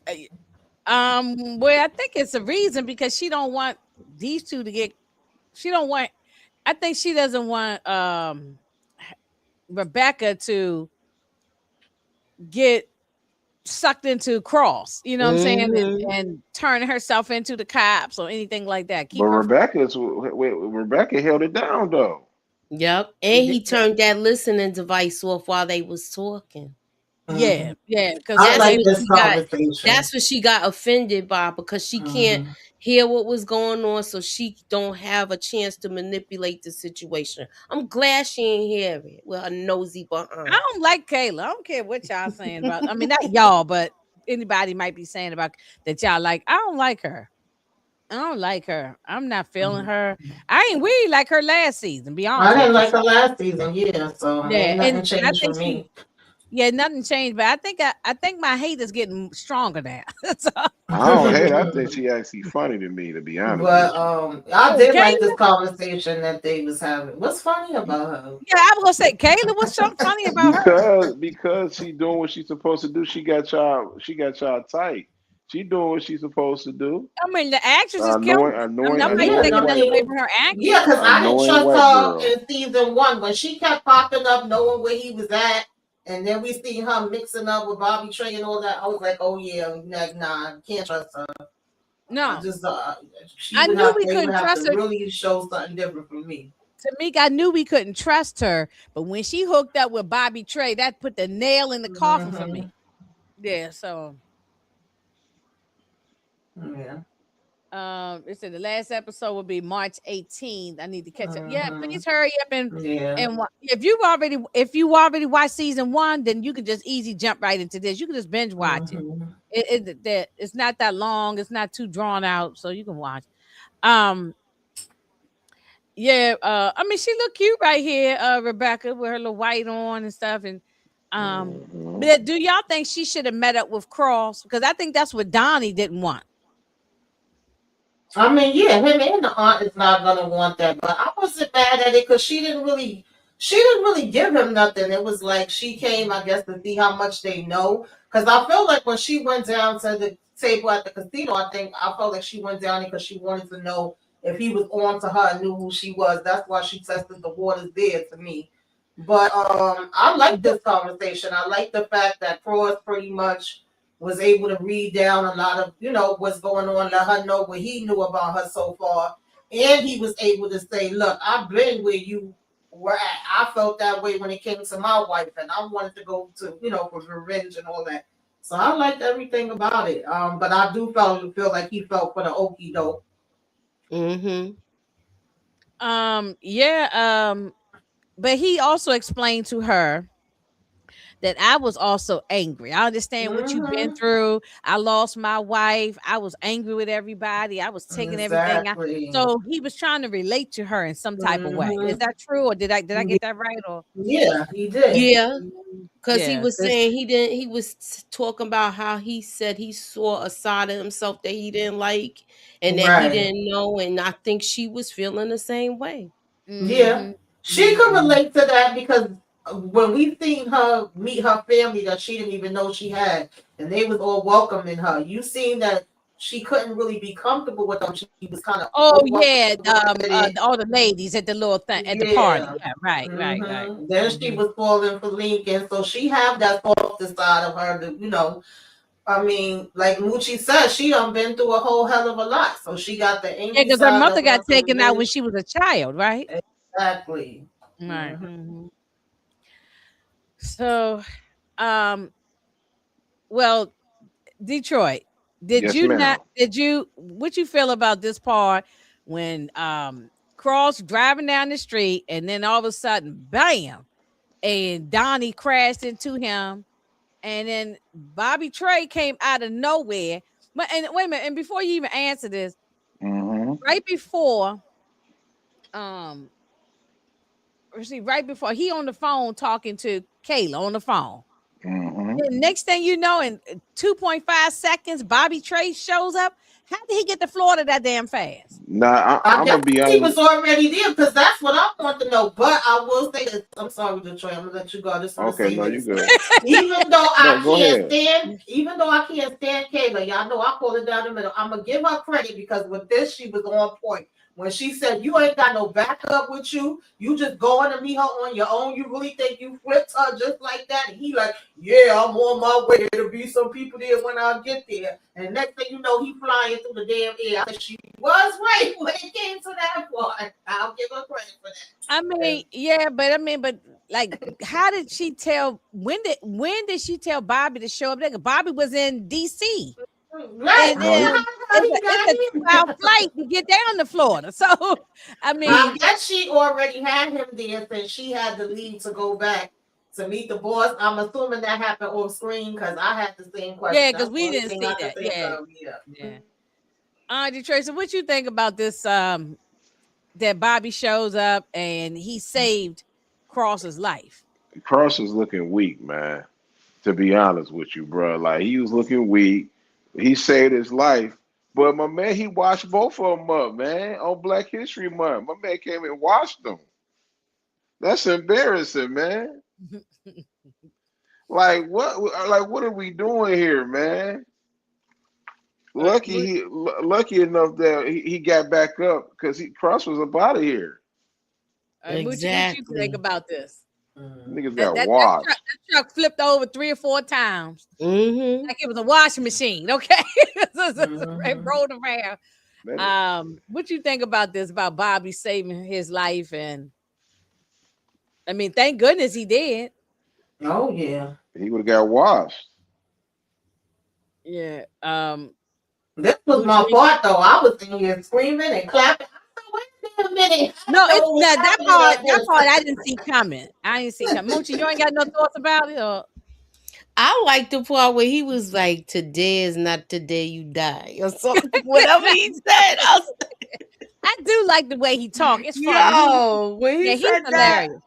I think it's a reason because she don't want these two to get. She don't want. I think she doesn't want Rebecca to get sucked into cross. You know what I'm saying, and turn herself into the cops or anything like that. But Keep her. Rebecca held it down though. Yep. And he turned that listening device off while they was talking. Yeah, because I like this conversation. That's what she got offended by because she can't hear what was going on, so she don't have a chance to manipulate the situation. I'm glad she ain't hear it with her nosy behind. I don't like Kayla. I don't care what y'all saying about. I mean, not y'all, but anybody might be saying about that y'all like. I don't like her. I don't like her. I'm not feeling her. I ain't really like her last season. Be honest. I didn't like her last season. Yeah, so Yeah, nothing and changed for me. Yeah, nothing changed, but I think my hate is getting stronger now. So, I don't hate. I think she actually funny to me, to be honest. But I did like this conversation that they was having. What's funny about her? Yeah, I was gonna say, Kayla, what's so funny about her? Because she doing what she's supposed to do. She got y'all tight. She doing what she's supposed to do. I mean, the actress is killing. Nobody taking nothing away from her acting. Yeah, because I didn't trust her in season 1 when she kept popping up, knowing where he was at. And then we see her mixing up with Bobby Trey and all that. I was like, oh yeah, nah, can't trust her. No, I just I knew we couldn't trust her. Really show something different from me. Tamika, I knew we couldn't trust her, but when she hooked up with Bobby Trey, that put the nail in the coffin for me. Yeah, so Yeah. it said the last episode will be March 18th. I need to catch up. Yeah, Mhm. please hurry up Yeah. and if you already watched season 1, then you can just easy jump right into this. You can just binge watch it. Mhm. It's not that long. It's not too drawn out, so you can watch. Um, yeah. I mean, she look cute right here, Rebecca, with her little white on and stuff. And Mhm. but do y'all think she should have met up with Cross? Because I think that's what Donnie didn't want. I mean, yeah, him and the aunt is not gonna want that, but I wasn't mad at it because she didn't really give him nothing. It was like she came, I guess, to see how much they know. Because I feel like when she went down to the table at the casino, I felt like she went down there because she wanted to know if he was on to her and knew who she was. That's why she tested the waters there to me. But I like this conversation. I like the fact that Cross pretty much was able to read down a lot of, what's going on, let her know what he knew about her so far. And he was able to say, look, I've been where you were at. I felt that way when it came to my wife, and I wanted to go to, for revenge and all that. So I liked everything about it. But I do feel like he felt for the Okie doke. Mm-hmm. Yeah. But he also explained to her that I was also angry. I understand what you've been Mm-hmm. through. I lost my wife. I was angry with everybody. I was taking everything out. Exactly. So he was trying to relate to her in some type of way. Is Mm-hmm. that true, or did I get that right? Or Yeah, he did. Yeah, because he yeah, was saying he was talking about how he said he saw a side of himself that he didn't like and that he Right. didn't know, and I think she was feeling the same way. Yeah, mm-hmm, she could mm-hmm. relate to that because when we seen her meet her family that she didn't even know she had, and they was all welcoming her, you seen that she couldn't really be comfortable with them. She was kind of Oh yeah, overwhelmed. all the ladies at the little thing at the party. Yeah. Yeah, right. Then she Mm-hmm. was falling for Lincoln, so she have that softer side of her. I mean, like Moochie said, she done been through a whole hell of a lot, so she got the Yeah, angry because her side mother of got her for taken out when revenge. she was a child, right? Exactly. Right. Mhm. Mm-hmm. So, um, well, Detroit, did Yes, you ma'am. not? Did you? What you feel about this part when Cross driving down the street and then all of a sudden, bam, and Donnie crashed into him, and then Bobby Trey came out of nowhere. But and wait a minute, and before you even answer this, Mhm. right before, um, see, right before he on the phone talking to Kayla on the phone. Mhm. Then next thing you know, in 2.5 seconds, Bobby Trey shows up. How did he get to Florida that damn fast? Now I I'm guess gonna be he honest. was already there because that's what I want to know. But I will say this. I'm sorry, Detroit. I'm gonna let you go. I just want to Okay, say no, you this. good. No, go ahead. Even though I can't stand Kayla, y'all know I call it down the middle. I'm gonna give her credit because with this, she was on point. When she said you ain't got no backup with you, you just going to meet her on your own. You really think you flipped her just like that? And he like, yeah, I'm on my way. There'll be some people there when I get there. And next thing you know, he flying through the damn air. I said she was right when it came to that part. I'll give her credit for I that. mean, yeah, but like, how did she tell? When did she tell Bobby to show up there? 'Cause Bobby was in DC, Right. and I No, don't then know how he it's a got 2 hour here. flight to get down to Florida. So, I I mean, guess she already had him there since she had to leave to go back to meet the boss. I'm assuming that happened off screen because I had the same question. yeah, because That's the we only didn't thing see I could that. think Yeah, of. Yeah. yeah. Detroit. So, what you think about this? That Bobby shows up and he saved Cross's life. Cross is looking weak, man. To be honest with you, bro, like he was looking weak. He saved his life, but my man, he washed both of them up, man. On Black History Month, my man came and washed them. That's embarrassing, man. Like what? Like what are we doing here, man? What, Lucky enough that he got back up because he Cross was up out of here. Moochie, what you think Exactly. about this? Mhm. Niggas That got that that truck, washed. that truck flipped over 3 or 4 times Mm-hmm. like it was a washing machine. Okay, it Mhm. rolled around. What you think about this? About Bobby saving his life, and I mean, thank goodness he did. Oh yeah. He would have got washed. Yeah. This was my Moochie. part though. I was in here screaming and clapping. I said, wait a minute. No, I it's know what's that happening part. at That this. part I didn't see coming. I didn't see coming. Moochie, you ain't got no thoughts about it, or I like the part where he was like, "Today is not the day you die," or something. Whatever he said, I do like the way he talk. It's funny. When he He's said that, hilarious.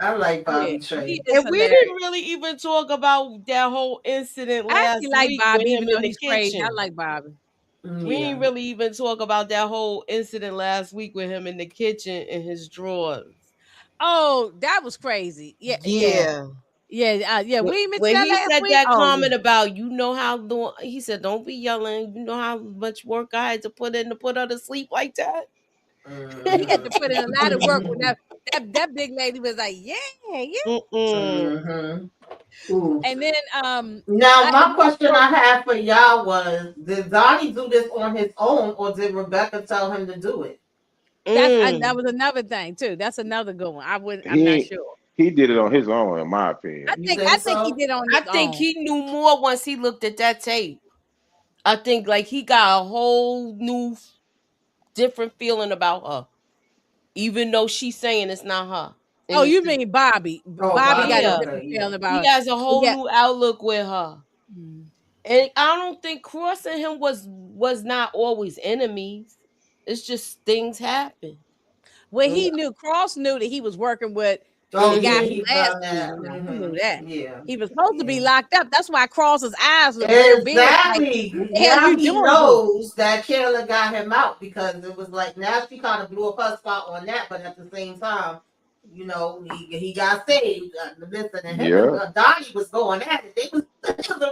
I like Yeah, Bobby Trey. he is and we hilarious. didn't really even talk about that whole incident I last actually like week with Bobby, him even in though the he's crazy. I kitchen. like Bobby. We Yeah. didn't really even talk about that whole incident last week with him in the kitchen in his drawers. Oh, that was crazy. Yeah. When, We ain't mentioned when that he last said week. that Oh, comment about he said, "Don't be yelling. You know how much work I had to put in to put her to sleep like that." he had to put in a lot of work. When Mhm. that big lady was like, yeah, yeah. Mm-mm. Mhm. Ooh. And then Now, my another question story- I had for y'all was: did Donnie do this on his own, or did Rebecca tell him to do it? that Mm. was another thing too. That's another good one. I'm not He sure. he did it on his own, in my opinion. You I think think he so? did on I his think own. he knew more once he looked at that tape. I think like he got a whole new, different feeling about her, even though she's saying it's not her. Oh, And it's you mean Bobby? Oh, Bobby got Bobby. a yeah, different Okay, yeah. feeling he about. has a whole Yeah. new outlook with her. Mm. And I don't think Cross and him was not always enemies. It's just things happen. Well, Mm-hmm. he knew Cross knew that he was working with Oh the guy yeah, from he last done season. that. Now he knew that Yeah, he was supposed to be yeah. locked up. That's why Cross's eyes was real big. Like, Exactly. what the hell Now you he doing here? knows that Kayla got him out because it was like now she kind of blew up her spot on that, but at the same time, he got saved. Listen, and him and Yeah. Donnie was going at it. They was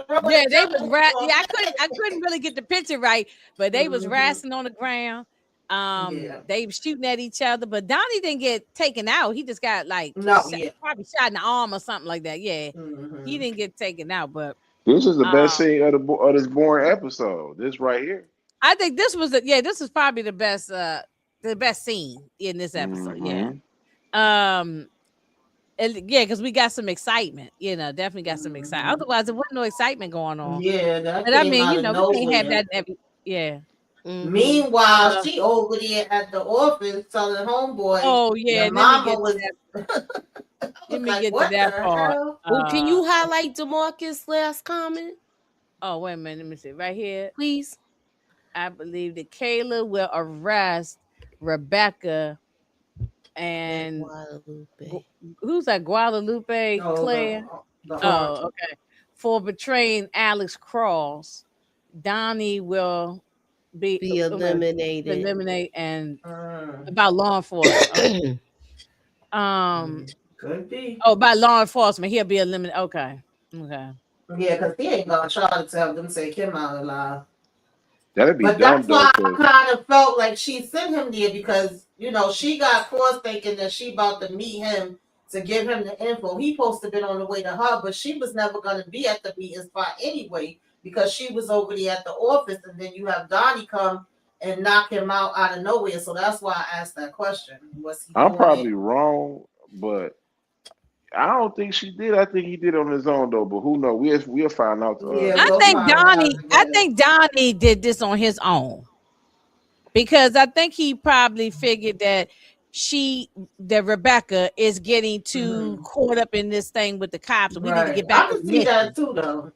throwing Yeah, each they other was off. Yeah, I couldn't really get the picture right, but they was Mhm. wrestling on the ground. Yeah. They were shooting at each other, but Donnie didn't get taken out. He just got like No. Yeah. probably shot in the arm or something like that. Yeah, he Hmm. didn't get taken out, but This is the best um, scene of of this boring episode. This right here. I think this was this is probably the best scene in this episode. Yeah. Hmm. Um yeah, because we got some excitement, definitely got some excitement. Hmm. Otherwise, there wasn't no excitement going on. Yeah, that But I came mean, out of we can't have nowhere. that every yeah. Mm-hmm. Meanwhile, Uh, she over there at the office telling homeboy oh yeah, your let me mama get to was. that. I Let was me like, get to what that the part. hell? Oh, can you highlight Demarcus' last comment, Oh, wait a minute, let me see. Right here. please? I believe that Kayla will arrest Rebecca And and Guadalupe. who's that? Guadalupe Oh, Claire. the aunt. Oh, okay. For betraying Alex Cross, Donnie will be Be eliminated. eliminate and Mm, about law enforcement. Okay. could be. Oh, by law enforcement, he'll be eliminated. Okay. Okay. Yeah, because he ain't gonna try to tell them take him out alive. That'd be But dumb that's though, why I cause kind of felt like she sent him there because she got Cross thinking that she about to meet him to give him the info. He supposed to been on the way to her, but she was never gonna be at the meeting spot anyway because she was over there at the office, and then you have Donnie come and knock him out of nowhere. So that's why I asked that question. Was he I'm doing it? probably wrong, but I don't think she did. I think he did it on his own though. But who knows? We'll find out Yeah, I we'll think find out I together. think Donnie did this on his own because I think he probably figured that that Rebecca is getting too Mhm. caught up in this thing with the cops, and we need to Right. get I back to can the see that mission. too, though.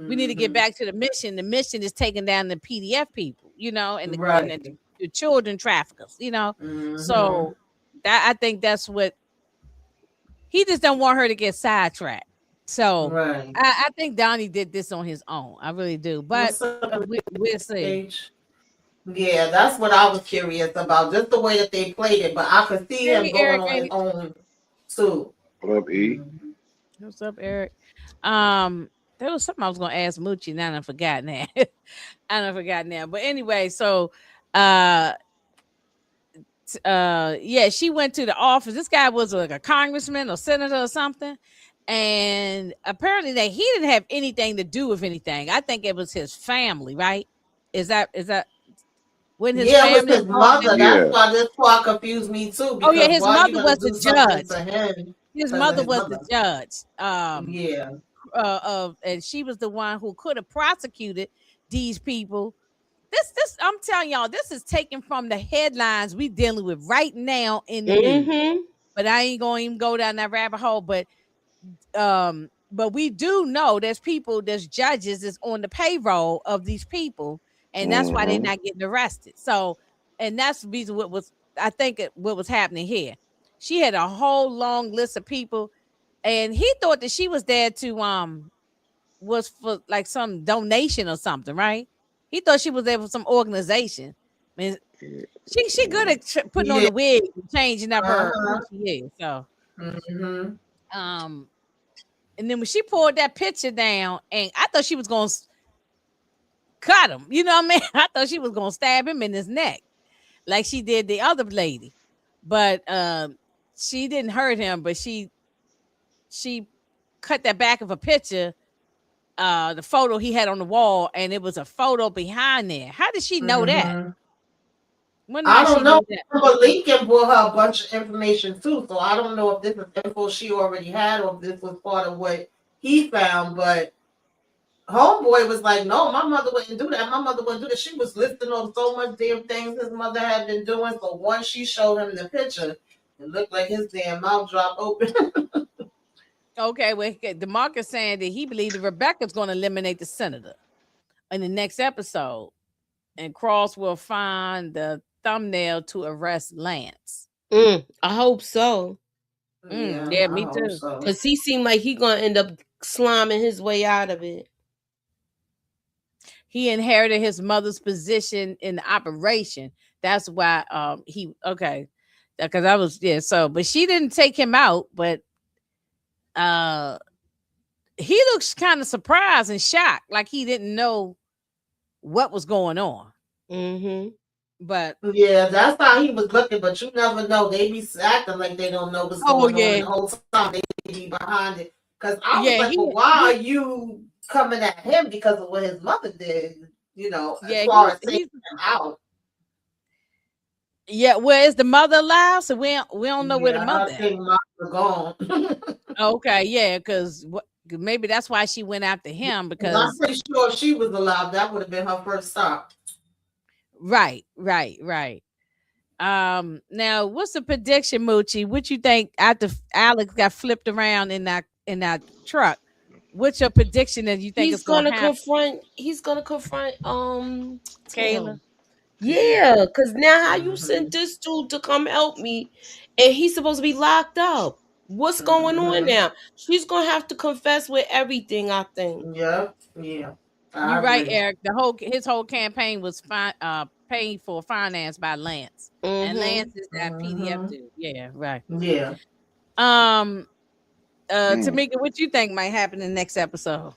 We need to get Hmm. back to the mission. The mission is taking down the PDF people, and Right. the children traffickers, Hmm. So that I think that's what he just don't want her to get sidetracked. So Right. I think Donnie did this on his own. I really do, but What's up, we'll see. Paige? Yeah, that's what I was curious about. Just the way that they played it, but I could see him Hey, going Eric, on his own too. what up, E? Mhm. what's up, Eric? There was something I was gonna ask Moochie. Now I forgot now. I don't forgot now. But anyway, so uh yeah, she went to the office. This guy was like a congressman or senator or something. And apparently that he didn't have anything to do with anything. I think it was his family, right? Is that when his Yeah, it was family his involved in mother. it. That's Yeah. why this part confused me too. Oh yeah, Because his why are you mother gonna was the do something judge. to him His because of mother his was the mother? judge. Yeah. And she was the one who could have prosecuted these people. This I'm telling y'all, this is taken from the headlines we dealing with right now in the news. Mm-hmm. But I ain't gonna even go down that rabbit hole. But we do know there's judges that's on the payroll of these people, and that's why they're Hmm. not getting arrested. So, and that's the reason what was happening here. She had a whole long list of people, and he thought that she was there to was for like some donation or something, right? He thought she was there for some organization. I mean, she good at putting on Yeah. the wig and changing up her who Uh-huh. she is. So Mm-hmm. um and then when she pulled that picture down, and I thought she was gonna cut him, you know what I mean? I thought she was gonna stab him in his neck like she did the other lady. But she didn't hurt him, but she cut that back of a picture, the photo he had on the wall, and it was a photo behind there. How did she know that? Mm-hmm. Wonder I how she don't know. knew that. But Lincoln brought her a bunch of information too, so I don't know if this is info she already had or if this was part of what he found. But homeboy was like, "No, my mother wouldn't do that. My mother wouldn't do that." She was listing on so much damn things his mother had been doing. So once she showed him the picture, it looked like his damn mouth dropped open. Okay, well, DeMarcus saying that he believed that Rebecca's going to eliminate the senator in the next episode, and Cross will find the thumbnail to arrest Lance. I hope so. Yeah, Yeah, I me hope too. so. Cause he seemed like he gonna end up sliming his way out of it. He inherited his mother's position in the operation. That's why he okay. Because I was so but she didn't take him out, but uh he looks kind of surprised and shocked, like he didn't know what was going on. Mm-hmm. But Yeah, that's how he was looking, but you never know. They be acting like they don't know what's oh going on, yeah, and the whole time they be behind it. Because I was yeah, like, well, why are you coming at him because of what his mother did? As yeah, far as taking him out. yeah. Where is the mother alive? So we don't know where the Yeah, mother I at. think mother gone. Okay, yeah, because maybe that's why she went after him, I'm because pretty sure if she was alive, that would have been her first stop. right. Now what's the prediction, Moochie? What you think after Alex got flipped around in that truck? What's your prediction that you think is He's gonna gonna happen, confront. He's gonna confront. Kayla? Tim. Yeah, cause now how you Mm-hmm. sent this dude to come help me, and he's supposed to be locked up. What's going on Mm-hmm. now? She's gonna have to confess with everything. I think. Yep. Yeah. I You right, agree. Eric. His whole campaign was paid for, financed by Lance, and Mm-hmm. Lance is that PDF Mm-hmm. dude. Yeah, right. Yeah. Um, Mm. Tamika, what you think might happen in the next episode?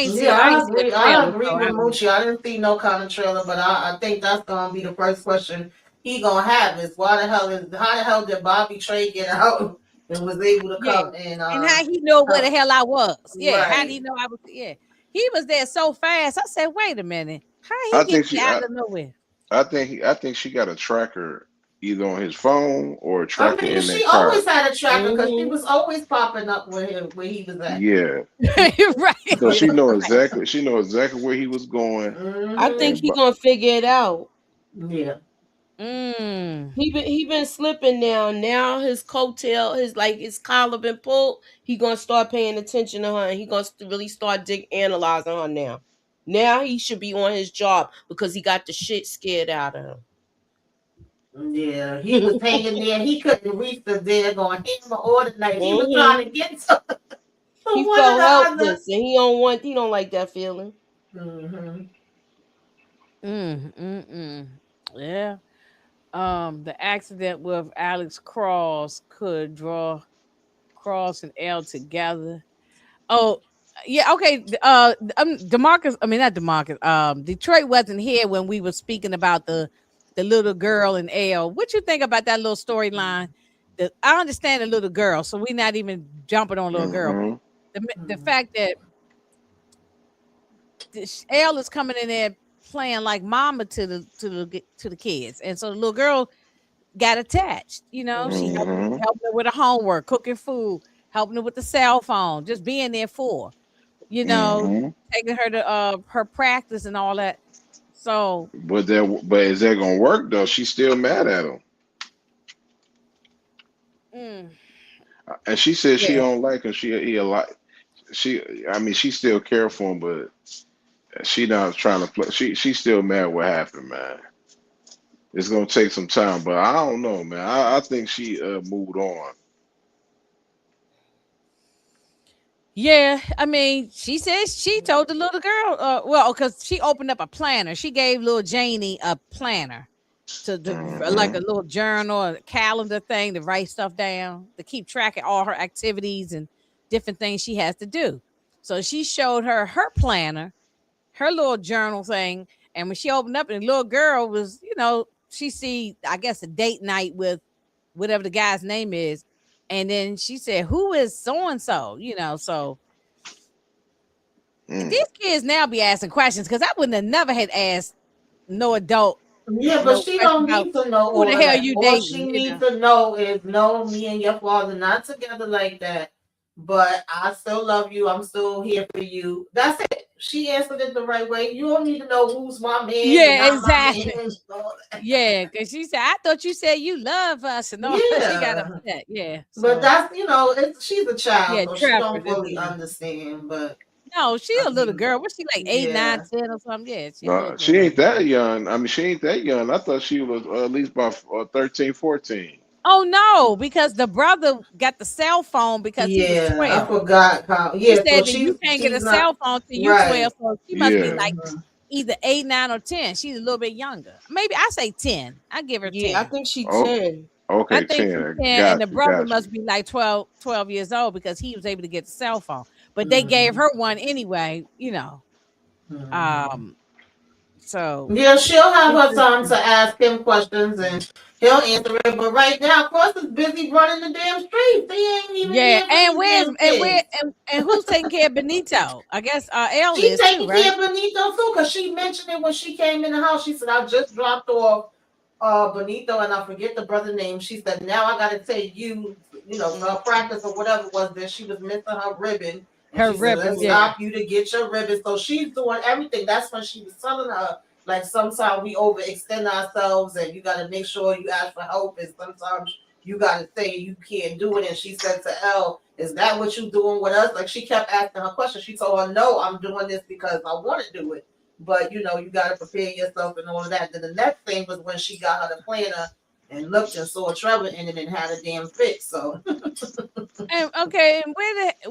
Yeah, I I ain't see a agree. I trailer, agree so with I don't. Moochie. I didn't see no kind of trailer, but I think that's gonna be the first question he gonna have is how the hell did Bobby Trey get out and was able to Yeah, come and and how he know where the help? hell I was? Yeah, how did he Right. know I was? Yeah, he was there so fast. I said, wait a minute, how he I get think there she. out I, of nowhere? I think she got a tracker either on his phone or a I tracker mean, in she that always car. had a tracker because she Mm-hmm. was always popping up with him where he was at. Yeah. Right, So Yeah. she know exactly where he was going. I think Mm-hmm. And he gonna figure it out. Yeah. mm. He been slipping now. Now his coattail, his collar been pulled. He gonna start paying attention to her, and he gonna really start analyzing her now. Now he should be on his job because he got the shit scared out of Yeah. He was him. hanging there. He couldn't reach the there going hammer all the night. He was trying Hmm. to get to He one or felt the other. helpless, and he don't like that feeling. Mm-hmm. Yeah. The accident with Alex Cross could draw Cross and L together. Oh, yeah, okay. Demarcus, I mean not Demarcus. Detroit wasn't here when we were speaking about the little girl and L. What you think about that little storyline? I understand the little girl, so we're not even jumping on little girl. But hmm the fact that L is coming in there playing like mama to the kids, and so the little girl got attached. You know, she Mm-hmm. helping her with her homework, cooking food, helping her with the cell phone, just being there for her, you know, Mm-hmm. taking her to her practice and all that. So But is that gonna work though? She's still mad at him, mm, and she says she yeah, don't like him. He a lot. I mean, she still care for him, but she not trying to play. She's still mad. What happened, man? It's gonna take some time, but I don't know, man. I think she moved on. yeah. I mean, she says she told the little girl, well, because she opened up a planner. She gave little Janie a planner to like Mm-hmm. a little journal, a calendar thing to write stuff down, to keep track of all her activities and different things she has to do. So she showed her planner, her little journal thing, and when she opened up, and the little girl was, she see, I guess, a date night with whatever the guy's name is, and then she said, "Who is so and so?" So Mm. these kids now be asking questions because I wouldn't have never had asked no adult Yeah, but no she question don't about need to know who all the of hell that. you All she needs dating. to know is, no, me and your father not together like that, but I still love you. I'm still here for you. That's it. She answered it the right way. You don't need to know who's my man and Yeah, not my exactly. man. Yeah, because she said, I thought you said you love us and all. She got Yeah, upset. Yeah. but So, she's a child, yeah, so she Trevor. don't fully understand. But No, she I a little mean, girl. What's she like, 8, 9, yeah, 10 or something? Yeah, she a little No, she girl. ain't that young. I mean, she ain't that young. I thought she was at least about 13, 14. Oh, no, because the brother got the cell phone because he was yeah, I 12. forgot how. He Yeah, so said that you can't get a she's not cell phone till you right. 12, so she must be Yeah. like Mhm. either 8, 9, or 10. She's a little bit younger. Maybe I say 10. I give her Yeah, I 10. think she Oh, 10. I okay, think she's 10. 10, and the Got you, brother got you. must be like 12 years old because he was able to get the cell phone. But they gave Mhm. her one anyway. Mhm. Um, so Yeah, she'll have her time to interesting. ask him questions and he'll answer it. But right now, Cross is busy running the damn streets. He ain't even Yeah, here for and these where's damn and where kids. and who's taking care of Benito? I guess Elle She is too, taking care right? of Benito too, because she mentioned it when she came in the house. She said, I just dropped off Benito and I forget the brother name. She said, now I gotta take you, for her practice or whatever it was that she was missing her ribbon. And Her she said, ribbon, let's yeah. stop you to get your ribbon. So she's doing everything. That's when she was telling her, like, sometimes we overextend ourselves and you gotta make sure you ask for help, and sometimes you gotta say you can't do it. And she said to Elle, is that what you doing with us? Like, she kept asking her questions. She told her, no, I'm doing this because I want to do it. But you got to prepare yourself and all of that. Then the next thing was when she got her the planner and looked and saw Trevor in it and had a damn fit. So And okay, and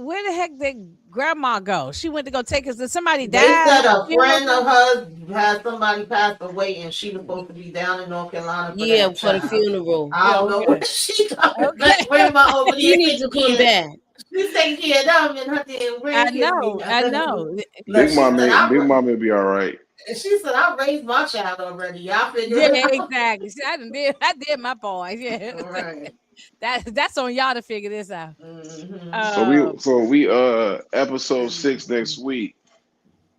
where the heck did grandma go? She went to go take us. Did somebody they die said at the a funeral or friend of something? hers had somebody pass away and she was supposed to be down in North Carolina for Yeah, that for the child. funeral. I Yeah, don't know okay. when she coming back. Okay. Grandma over She there needs to taking come care. back. She's taking care of them and her damn I grandkids be know, I know. Look, she said, Big Mommy be all right. I raised my child already. Y'all figure Yeah, it out. exactly. See, I did my part. Yeah. All right. That's on y'all to figure this out. Mm-hmm. Um, So we episode 6 next week,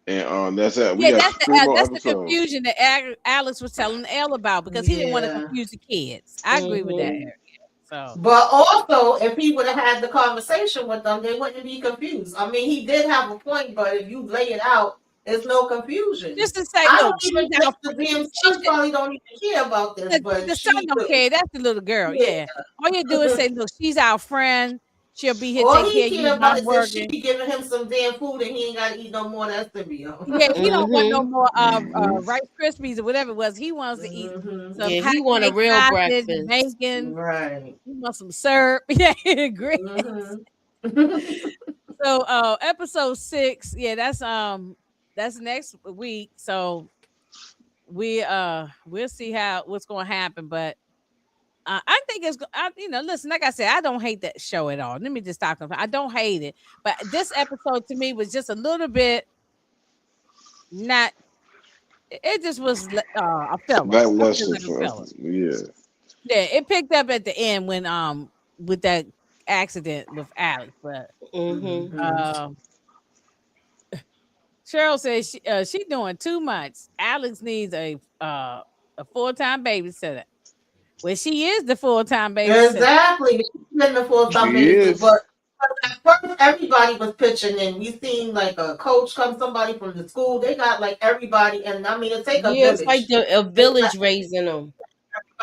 and that's that. We yeah, got three more that's the episodes. confusion that Alex was telling Elle about because he didn't want to Yeah. confuse the kids. I agree with that. Mm-hmm. Eric. So But also, if he would have had the conversation with them, they wouldn't be confused. I mean, he did have a point, but if you lay it out, there's no confusion. just to say, I look, don't she's even think out. the damn She son probably don't even care about this, but the son she don't do. care. That's the little girl. Yeah. Yeah. All you do is say, look, she's our friend. She'll be here All take he care of you care when about I'm is if she working. giving him some damn food and he ain't got to eat no more of that cereal. Yeah, he don't want no Mm-hmm. more Hmm. Rice Krispies or whatever it was. He wants to eat Mm-hmm. some Yeah, he want a pancake real sausage, breakfast. bacon. Right. He wants some syrup. Yeah, great. Mm-hmm. So episode 6, yeah, that's next week. So we'll see what's gonna happen. But I think listen, like I said, I don't hate that show at all. Let me just talk about I don't hate it. But this episode to me was just a little bit not it just was a filler. That I feel lesson like a for filler. yeah. Yeah, it picked up at the end when with that accident with Alex, but Mm-hmm. Mm-hmm. um Cheryl says she doing too much. Alex needs a full-time babysitter. Well, she is the full-time babysitter. Exactly. She's been the full time She babysitter, is. but at first everybody was pitching in. We seen like a coach come, somebody from the school. They got like everybody, and I mean it take a Yeah, it's like village. a village raising them.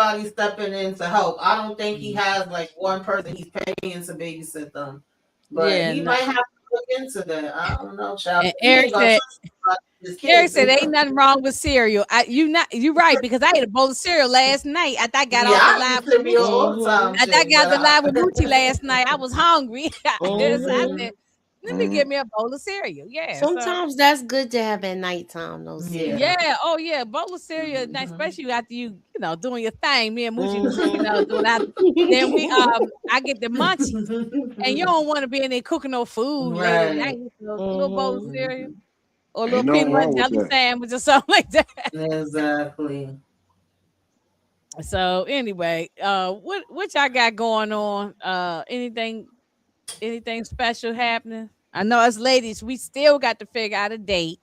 Everybody stepping in to help. I don't think he Mm. has like one person he's paying to babysit them, but Yeah, he no. might have to look into that. I don't know, child. And He ain't gonna trust his Eric kids. said ain't nothing wrong with cereal. You right, because I ate a bowl of cereal last night. After I got Yeah, off the I live eat with cereal Moochie. all the time, Mhm. After I shit. got But the live with Moochie last night, I was hungry. So I Mhm. said, let me Mhm. get me a bowl of cereal. Yeah. So Sometimes that's good to have at nighttime, though, yeah. cereal. yeah, oh yeah, bowl of cereal, nice, Mhm. especially after doing your thing. Me and Moochie was, Mhm. doing that. Then I get the munchies, and you don't want to be in there cooking no food late at Right. night. So a little bowl of Mhm. cereal Mhm. or a little Ain't nothing peanut butter wrong and with jelly that. sandwich or something like that. Exactly. So anyway, what y'all got going on? Anything special happening? I know us ladies, we still got to figure out a date.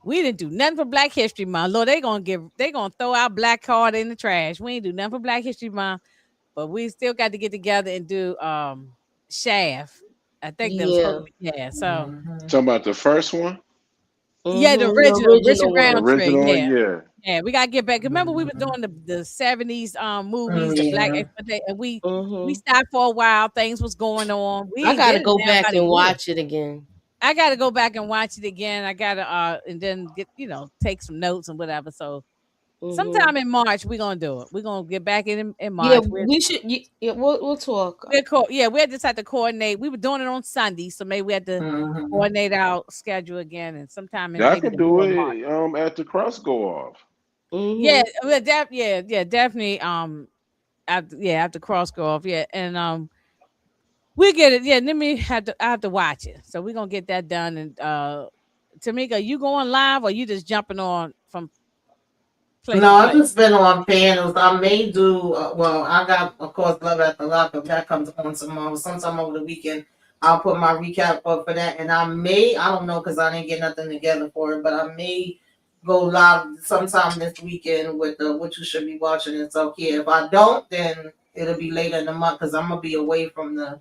We didn't do nothing for Black History Month. Lord, they gonna throw our black card in the trash. We ain't do nothing for Black History Month, but we still got to get together and do Shaft. I think that was supposed Yeah. to be, yeah. So Mhm. Talking about the first one, yeah, the The original Richard original the one. Roundtree. original one, Yeah. yeah. Yeah, we gotta get back. Remember, we was Mhm. doing the 70s movies, the Black Yeah. exploitation, and we Mhm. stopped for a while. Things was going on. We I didn't gotta get it go now back about a and year. watch it again. I gotta go back and watch it again. I gotta and then get take some notes and whatever. So Mhm. sometime in March we're gonna do it. We're gonna get back in Yeah, March. we should. Yeah, we'll talk. Yeah, we just had to coordinate. We were doing it on Sunday, so maybe we had to Mhm. coordinate our schedule again and sometime in I maybe could the do middle of March. it at the cross go off. Yeah, Mhm. yeah, definitely. After cross go off, yeah, and we get it. Yeah, let me I have to watch it. So we're gonna get that done. And Tamika, you going live or you just jumping on from place No, to I've place? just been on panels. I may do, well, I got, of course, Love at the Lockup. That comes on tomorrow. Sometime over the weekend, I'll put my recap up for that. And I don't know, because I didn't get nothing together for it, but I may go live sometime this weekend with what you should be watching and so yeah. If I don't, then it'll be later in the month because I'm going to be away from the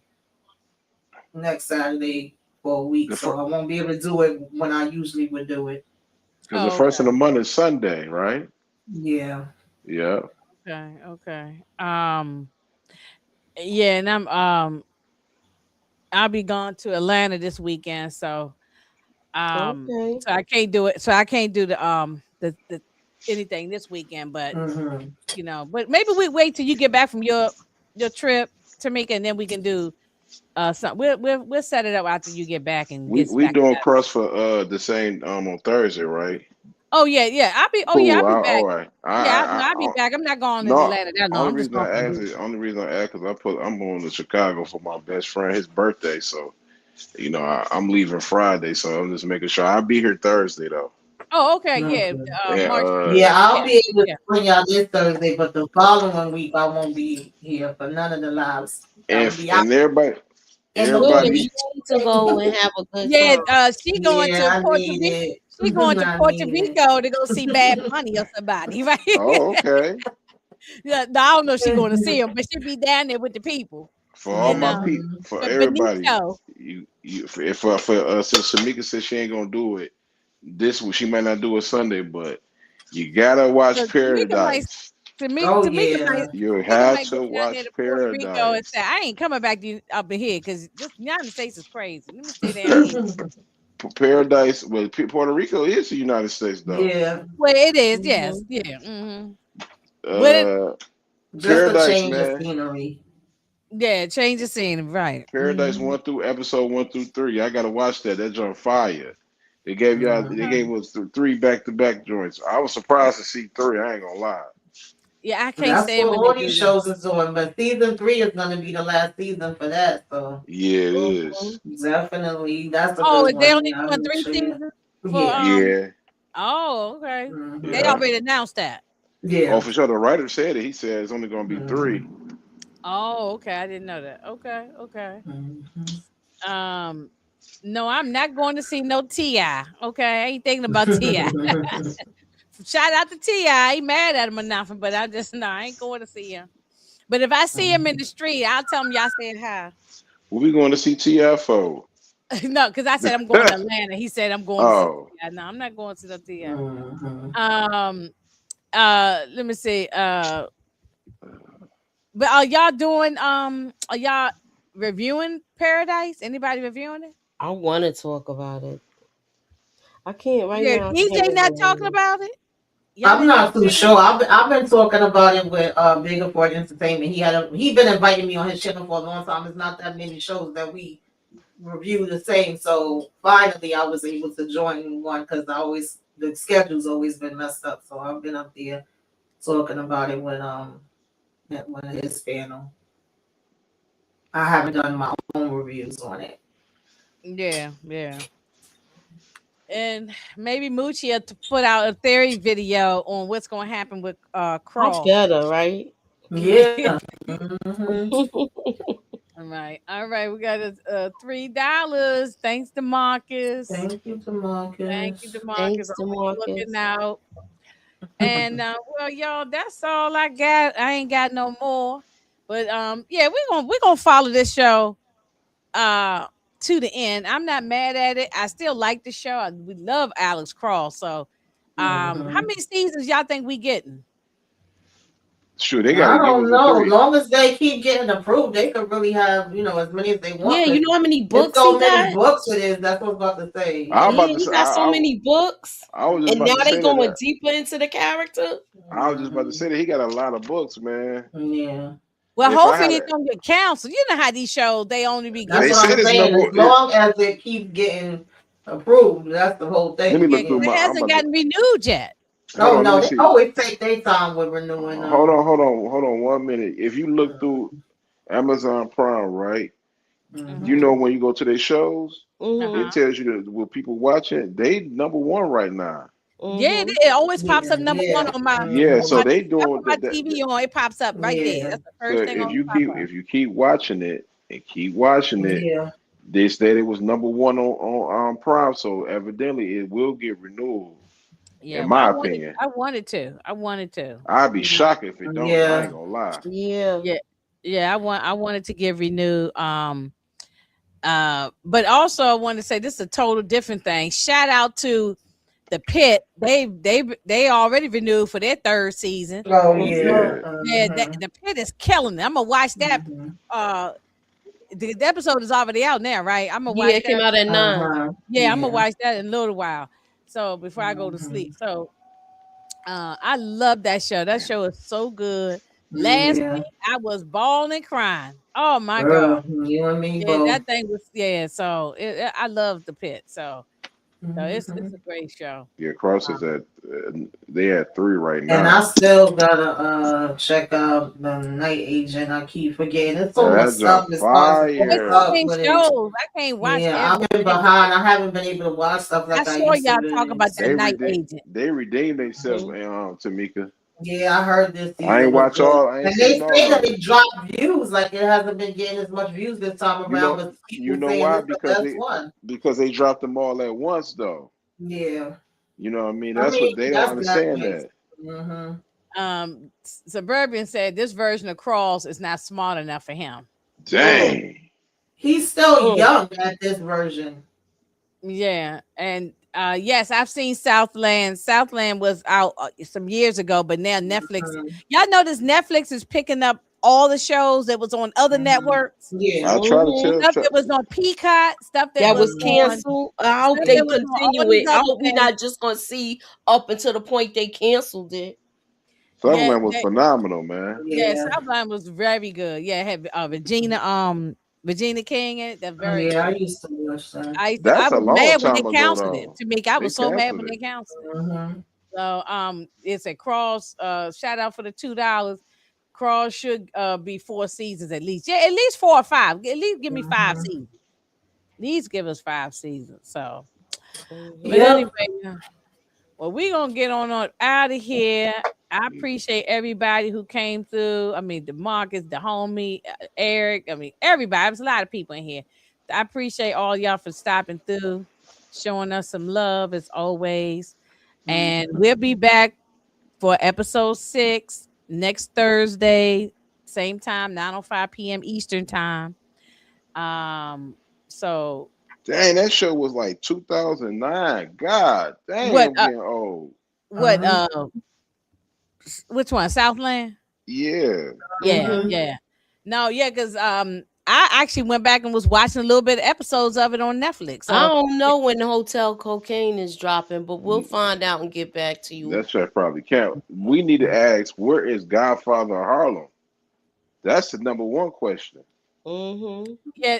next Saturday for a week. The So I won't be able to do it when I usually would do it. because the Oh, first of the okay, month is Sunday, right? Yeah. Yeah. okay. Yeah, and I'll be going to Atlanta this weekend, Okay. so I can't do it. So I can't do the anything this weekend, but Hmm. but maybe we wait till you get back from your trip, Tamika, and then we can do some. We'll set it up after you get back and We gets we back. doing cross for the same on Thursday, right? Oh yeah. I'll Cool. be back. All right. Yeah, no, I'll be I back. I'm not going to no. Atlanta that long. I'm just going for the week. Only reason I ask, because I'm going to Chicago for my best friend, his birthday. So I'm leaving Friday, so I'm just making sure I'll be here Thursday though. Oh, okay, yeah. Okay. And March 5th. Yeah, I'll Yeah, be able to yeah. bring y'all this Thursday, but the following week I won't be here for none of the lives. I'll if be out and everybody in the Good. bush. everybody You need to go and have a good Yeah, time. she going Yeah, to I Puerto need Rico. it. She going to I Puerto need it. Rico to go see Bad Bunny or somebody, right? oh okay. Yeah, no, I don't know if she going to see him, but she be down there with the people. For all And my Mhm. people, for but everybody, Benito, you since Shamika said she ain't gonna do it this week, she might not do it Sunday, but you gotta watch so Tamika might Paradise. Oh Tamika might yeah. You Tamika have might go to down there watch to Puerto Rico and say, Paradise. I ain't coming back to up in here because this United States is crazy. Let me stay down Pa- here. Paradise, well, Puerto Rico is the United States though. Yeah. Well, it is, yes, Mhm. yeah. Mm-hmm. But Uh, Just a Paradise, change of man. scenery. yeah, change the scene, right? Paradise Mhm. 1 through episode 1 through 3. I gotta watch that. That's on fire. They Mhm. gave us three back to back joints. I was surprised to see three. I ain't gonna lie. Yeah, I can't That's what stand when they all these do that. shows is doing, but season 3 is gonna be the last season for that. So Yeah, it Mhm. is. definitely, that's a Oh, good they one. only Yeah, I doing make 3 sure. seasons for Yeah. Yeah, Oh, okay. They yeah. Hmm. already announced that. Oh, Yeah. for sure. The writer said it. He said it's only gonna be three. Hmm. Oh, okay. I didn't know that. Okay, okay. Hmm. Um, No, I'm not going to see no T.I. Okay, I ain't thinking about T.I. Shout out to T.I. I ain't mad at him or nothing, but I ain't going to see him. But if I see him in the street, I'll tell him y'all said hi. What we going to see TFO? No, because I said I'm going to Atlanta. He said I'm going to see Oh, T.I. No, I'm not going to the T.I. Mhm. Let me see. But are y'all doing are y'all reviewing Paradise? Anybody reviewing it? I want to talk about it. I can't right Yeah, now. I can't DJ not talking remember. about it. Y'all I'm didn't not too hear sure. I've been talking about it with Bigger for Entertainment. He been inviting me on his channel for a long time. It's not that many shows that we review the same. So finally, I was able to join one because the schedule's always been messed up. So I've been up there talking about it with at one of his panel. I haven't done my own reviews on it. Yeah, yeah. And maybe Moochie to put out a theory video on what's going to happen with I Crawl. better, right? Yeah. Mhm. All right. We got $3. Thanks to Marcus. Thank you to Thank you, Marcus. DeMarcus. Thanks to Always looking Marcus. out. And well, y'all, that's all I got. I ain't got no more. But yeah, we're gonna follow this show uh to the end. I'm not mad at it. I still like the show. We love Alex Cross. So how Mhm. many seasons y'all think we getting? sure. They got I to give don't us a know. three. Long as they keep getting approved, they could really have, as many as they Yeah, want. you Cause know how many it's books so he many got? books it is. That's what I was about to say. I was Yeah. Yeah, about to he say. got so many books. I was just And about now to they say that. going deeper into the character. I was just about to say that he got a lot of books, man. Yeah. Well, If I hopefully had it's a, gonna get canceled. You know how these shows they only be That's they giving what out. said I'm it's saying. number. As long as it keeps getting approved, that's the whole Let me thing. look Yeah, through 'cause Yeah. my. it I'm hasn't about to. gotten renewed yet. Hold Oh on. Let me no, they see. always take their time with renewing them. Hold on. 1 minute. If you look through Amazon Prime, right? You Mm-hmm. know when you go to their shows, Mm-hmm. it Uh-huh. tells you that with people watching, they number one right now. Yeah, Mm-hmm. it always pops Yeah, up number one yeah. on my Yeah, so Mm-hmm. they I doing put my that. TV on, it pops up right there. Yeah. That's the So first thing on pop up. if you keep watching it and keep watching it, Yeah. they said it was number one on Prime. So evidently, it will get renewed. Yeah, In well, my opinion, I wanted to. I wanted to. I'd be shocked if it don't. I ain't Yeah. gonna lie. Yeah. Yeah. Yeah, I wanted to get renewed. But also I want to say this is a total different thing. Shout out to the Pit. They already renewed for their third season. Oh Mm-hmm. yeah. Yeah, Yeah, Mm-hmm. the Pit is killing it. I'm gonna watch that. Mm-hmm. Uh, the episode is already out now, right? I'm gonna Yeah, watch it came that. out at 9. Uh-huh. Yeah, I'm gonna Yeah. watch that in a little while. So before I go to sleep. Mm-hmm. So I love that show. That show is so good. Last Yeah. week I was bawling and crying. Oh my god. Girl, you and me Yeah, both. that thing was so I love the Pit. So Mm-hmm. it's a great show. yeah. Cross is at they at three right And I now. still gotta check out the Night Agent. I keep forgetting. There's so Now much that's a stuff that's starting to It's pop so fire. up many with it. shows. I can't watch Yeah, I've been everything. behind. I haven't been able to watch stuff I like I saw used to y'all talk do. about that night agent. They redeemed themselves, Mm-hmm. Tamika. Yeah, I heard this I ain't season was watch good. all. I ain't And they seen say all that of it it. dropped views. Like it hasn't been getting as much views this time around, but You people know saying why? it's the best one. Because they dropped them all at once, though. Yeah. You know what I mean? I That's mean, what they don't that understand makes that. hmm Suburban said this version of Crawls is not smart enough for him. Mm. Dang. he's still Mm. young at this version. Yeah, and yes, I've seen Southland. Southland was out some years ago, but now Netflix. Mhm. Y'all notice Netflix is picking up all the shows that was on other Mhm. networks. I Yeah. try to Mm-hmm. tell. Stuff that was on Peacock, That was Mhm. canceled. I hope stuff they that was on all continue these it. I other hope we're things. not just gonna see up until the point they canceled it. Yeah, Sutherland was phenomenal, man. yeah, Yeah. Southland was very good. Yeah, it had Regina King in it. That's very Yeah, I good. used to watch that. I That's a was long mad when they time ago, canceled it. though. To me, I They was so mad canceled when they it. canceled it. Mhm. So it's a Cross. Shout out for the $2. Cross should be 4 seasons at least. Yeah, at least 4 or 5. At least give me 5 seasons. Mhm. At least give us 5 seasons. So, but Mm-hmm. anyway, Yep. well, we're gonna get on out of here. I appreciate everybody who came through. I mean, the Marcus, the homie, Eric. I mean, everybody. There's a lot of people in here. I appreciate all y'all for stopping through, showing us some love as always. And we'll be back for episode 6 next Thursday, same time, 9:05 p.m. Eastern time. So Dang, that show was like 2009. God, dang, what I'm getting old. what which one? Southland? Yeah. Yeah, yeah. No, yeah, because I actually went back and was watching a little bit of episodes of it on Netflix. I So don't know when the Hotel Cocaine is dropping, but we'll Mm, find out and get back to you. that should probably count. We need to ask, where is Godfather Harlem? That's the number one question. Mm-hmm. yeah,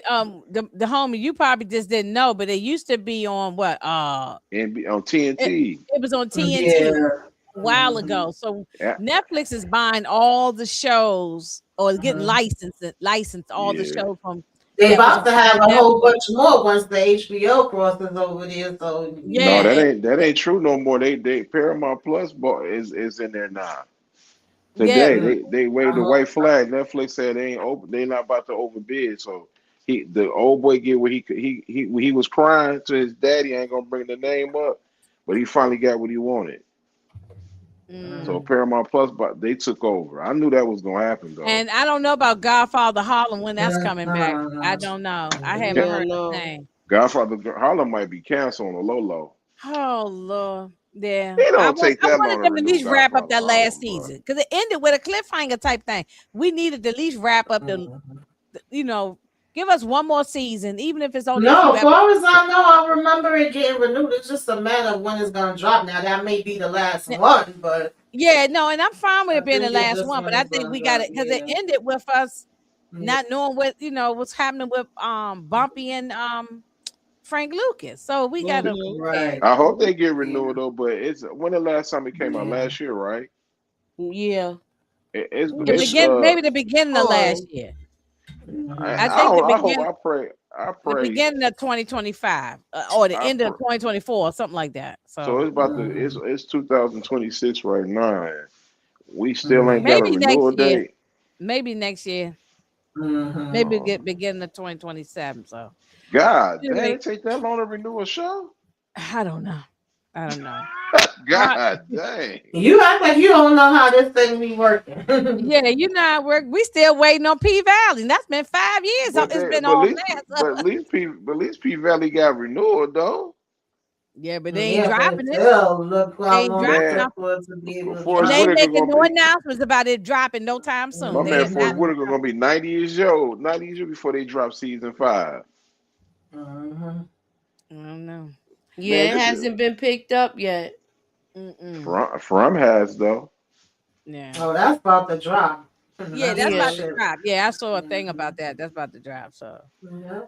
the homie, you probably just didn't know, but it used to be on what And on it, TNT. it was on TNT Yeah. a while ago. So Yeah. Netflix is buying all the shows or getting licensed all the Yeah. shows from They that was about on to have a Netflix. whole bunch more once the HBO crosses over there. So No, Yeah, yeah. that ain't true no more. They Paramount Plus is in there now. yeah. Today Mm. they waved the white flag. Netflix said they ain't open. They not about to overbid. So the old boy get what he was crying to his daddy. I ain't gonna bring the name up, but he finally got what he wanted. So Mm. Paramount Plus, but they took over. I knew that was gonna happen though. And I don't know about Godfather Harlem when that's coming back. I don't know. I haven't Ca- No, heard a no. thing. Godfather Harlem might be canceled on the low low. Oh Lord, yeah. It don't take I that long wanted to them to at renew least wrap up Godfather that last Harlem, bro. season because it ended with a cliffhanger type thing. We needed to at least wrap up you know, give us one more season, even if it's only a few No, as episodes. far as I know, I remember it getting renewed. It's just a matter of when it's gonna drop. Now that may be the last one, but Yeah, no, and I'm fine with I it being the think it last this one, one but I is think gonna we got drop. it because it Yeah. ended with us Yeah. not knowing what what's happening with Bumpy and Frank Lucas. So we gotta Mm-hmm. yeah. Right. I hope they get Yeah. renewed though. But it's when the last time it came out Yeah. last year, right? Yeah. The It's begin maybe the beginning of last On. year. I I think the Mhm. don't I hope begin I the pray beginning of 2025 or the I end of pray. 2024 or something like that. So So it's about to it's 2026 right now. And we still ain't got a maybe next renewal year. date. Maybe next year. Mhm. Maybe Oh, get beginning of 2027. So God damn, anyway, it take that long to renew a show? I don't know. I don't know. Uh, God dang. You act like you don't know how this thing be working. yeah, you know how it work. We still waiting on P Valley. That's been 5 years. But It's they been all that. but at least P Valley got renewed though. Yeah, but they ain't Yeah, but dropping it. still, look They how ain't long it dropping Man, them. took for us to be able to And Forrest they drop. ain't Whitaker making gonna no be announcements about it dropping no time my soon. man They Forrest not. Mhm. Whitaker gonna be 90 years old, 90 years old before they drop season 5. Mhm. I don't know. Yeah, Man, it this is hasn't been picked up yet. Mm-mm. from has though. Yeah. Oh, that's about to drop. Yeah, That's that's some about Yeah. to shit. drop. Yeah, I saw a thing about Mhm. that. That's about to drop. So Yeah.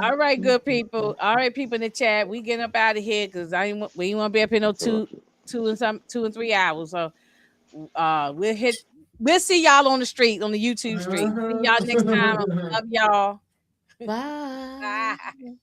all right, good people. All right, people in the chat. We getting up out of here because we ain't want to be up here no two and 3 hours. So we'll see y'all on the street, on the YouTube street. See y'all next time. Mhm. Love y'all. Bye. Bye.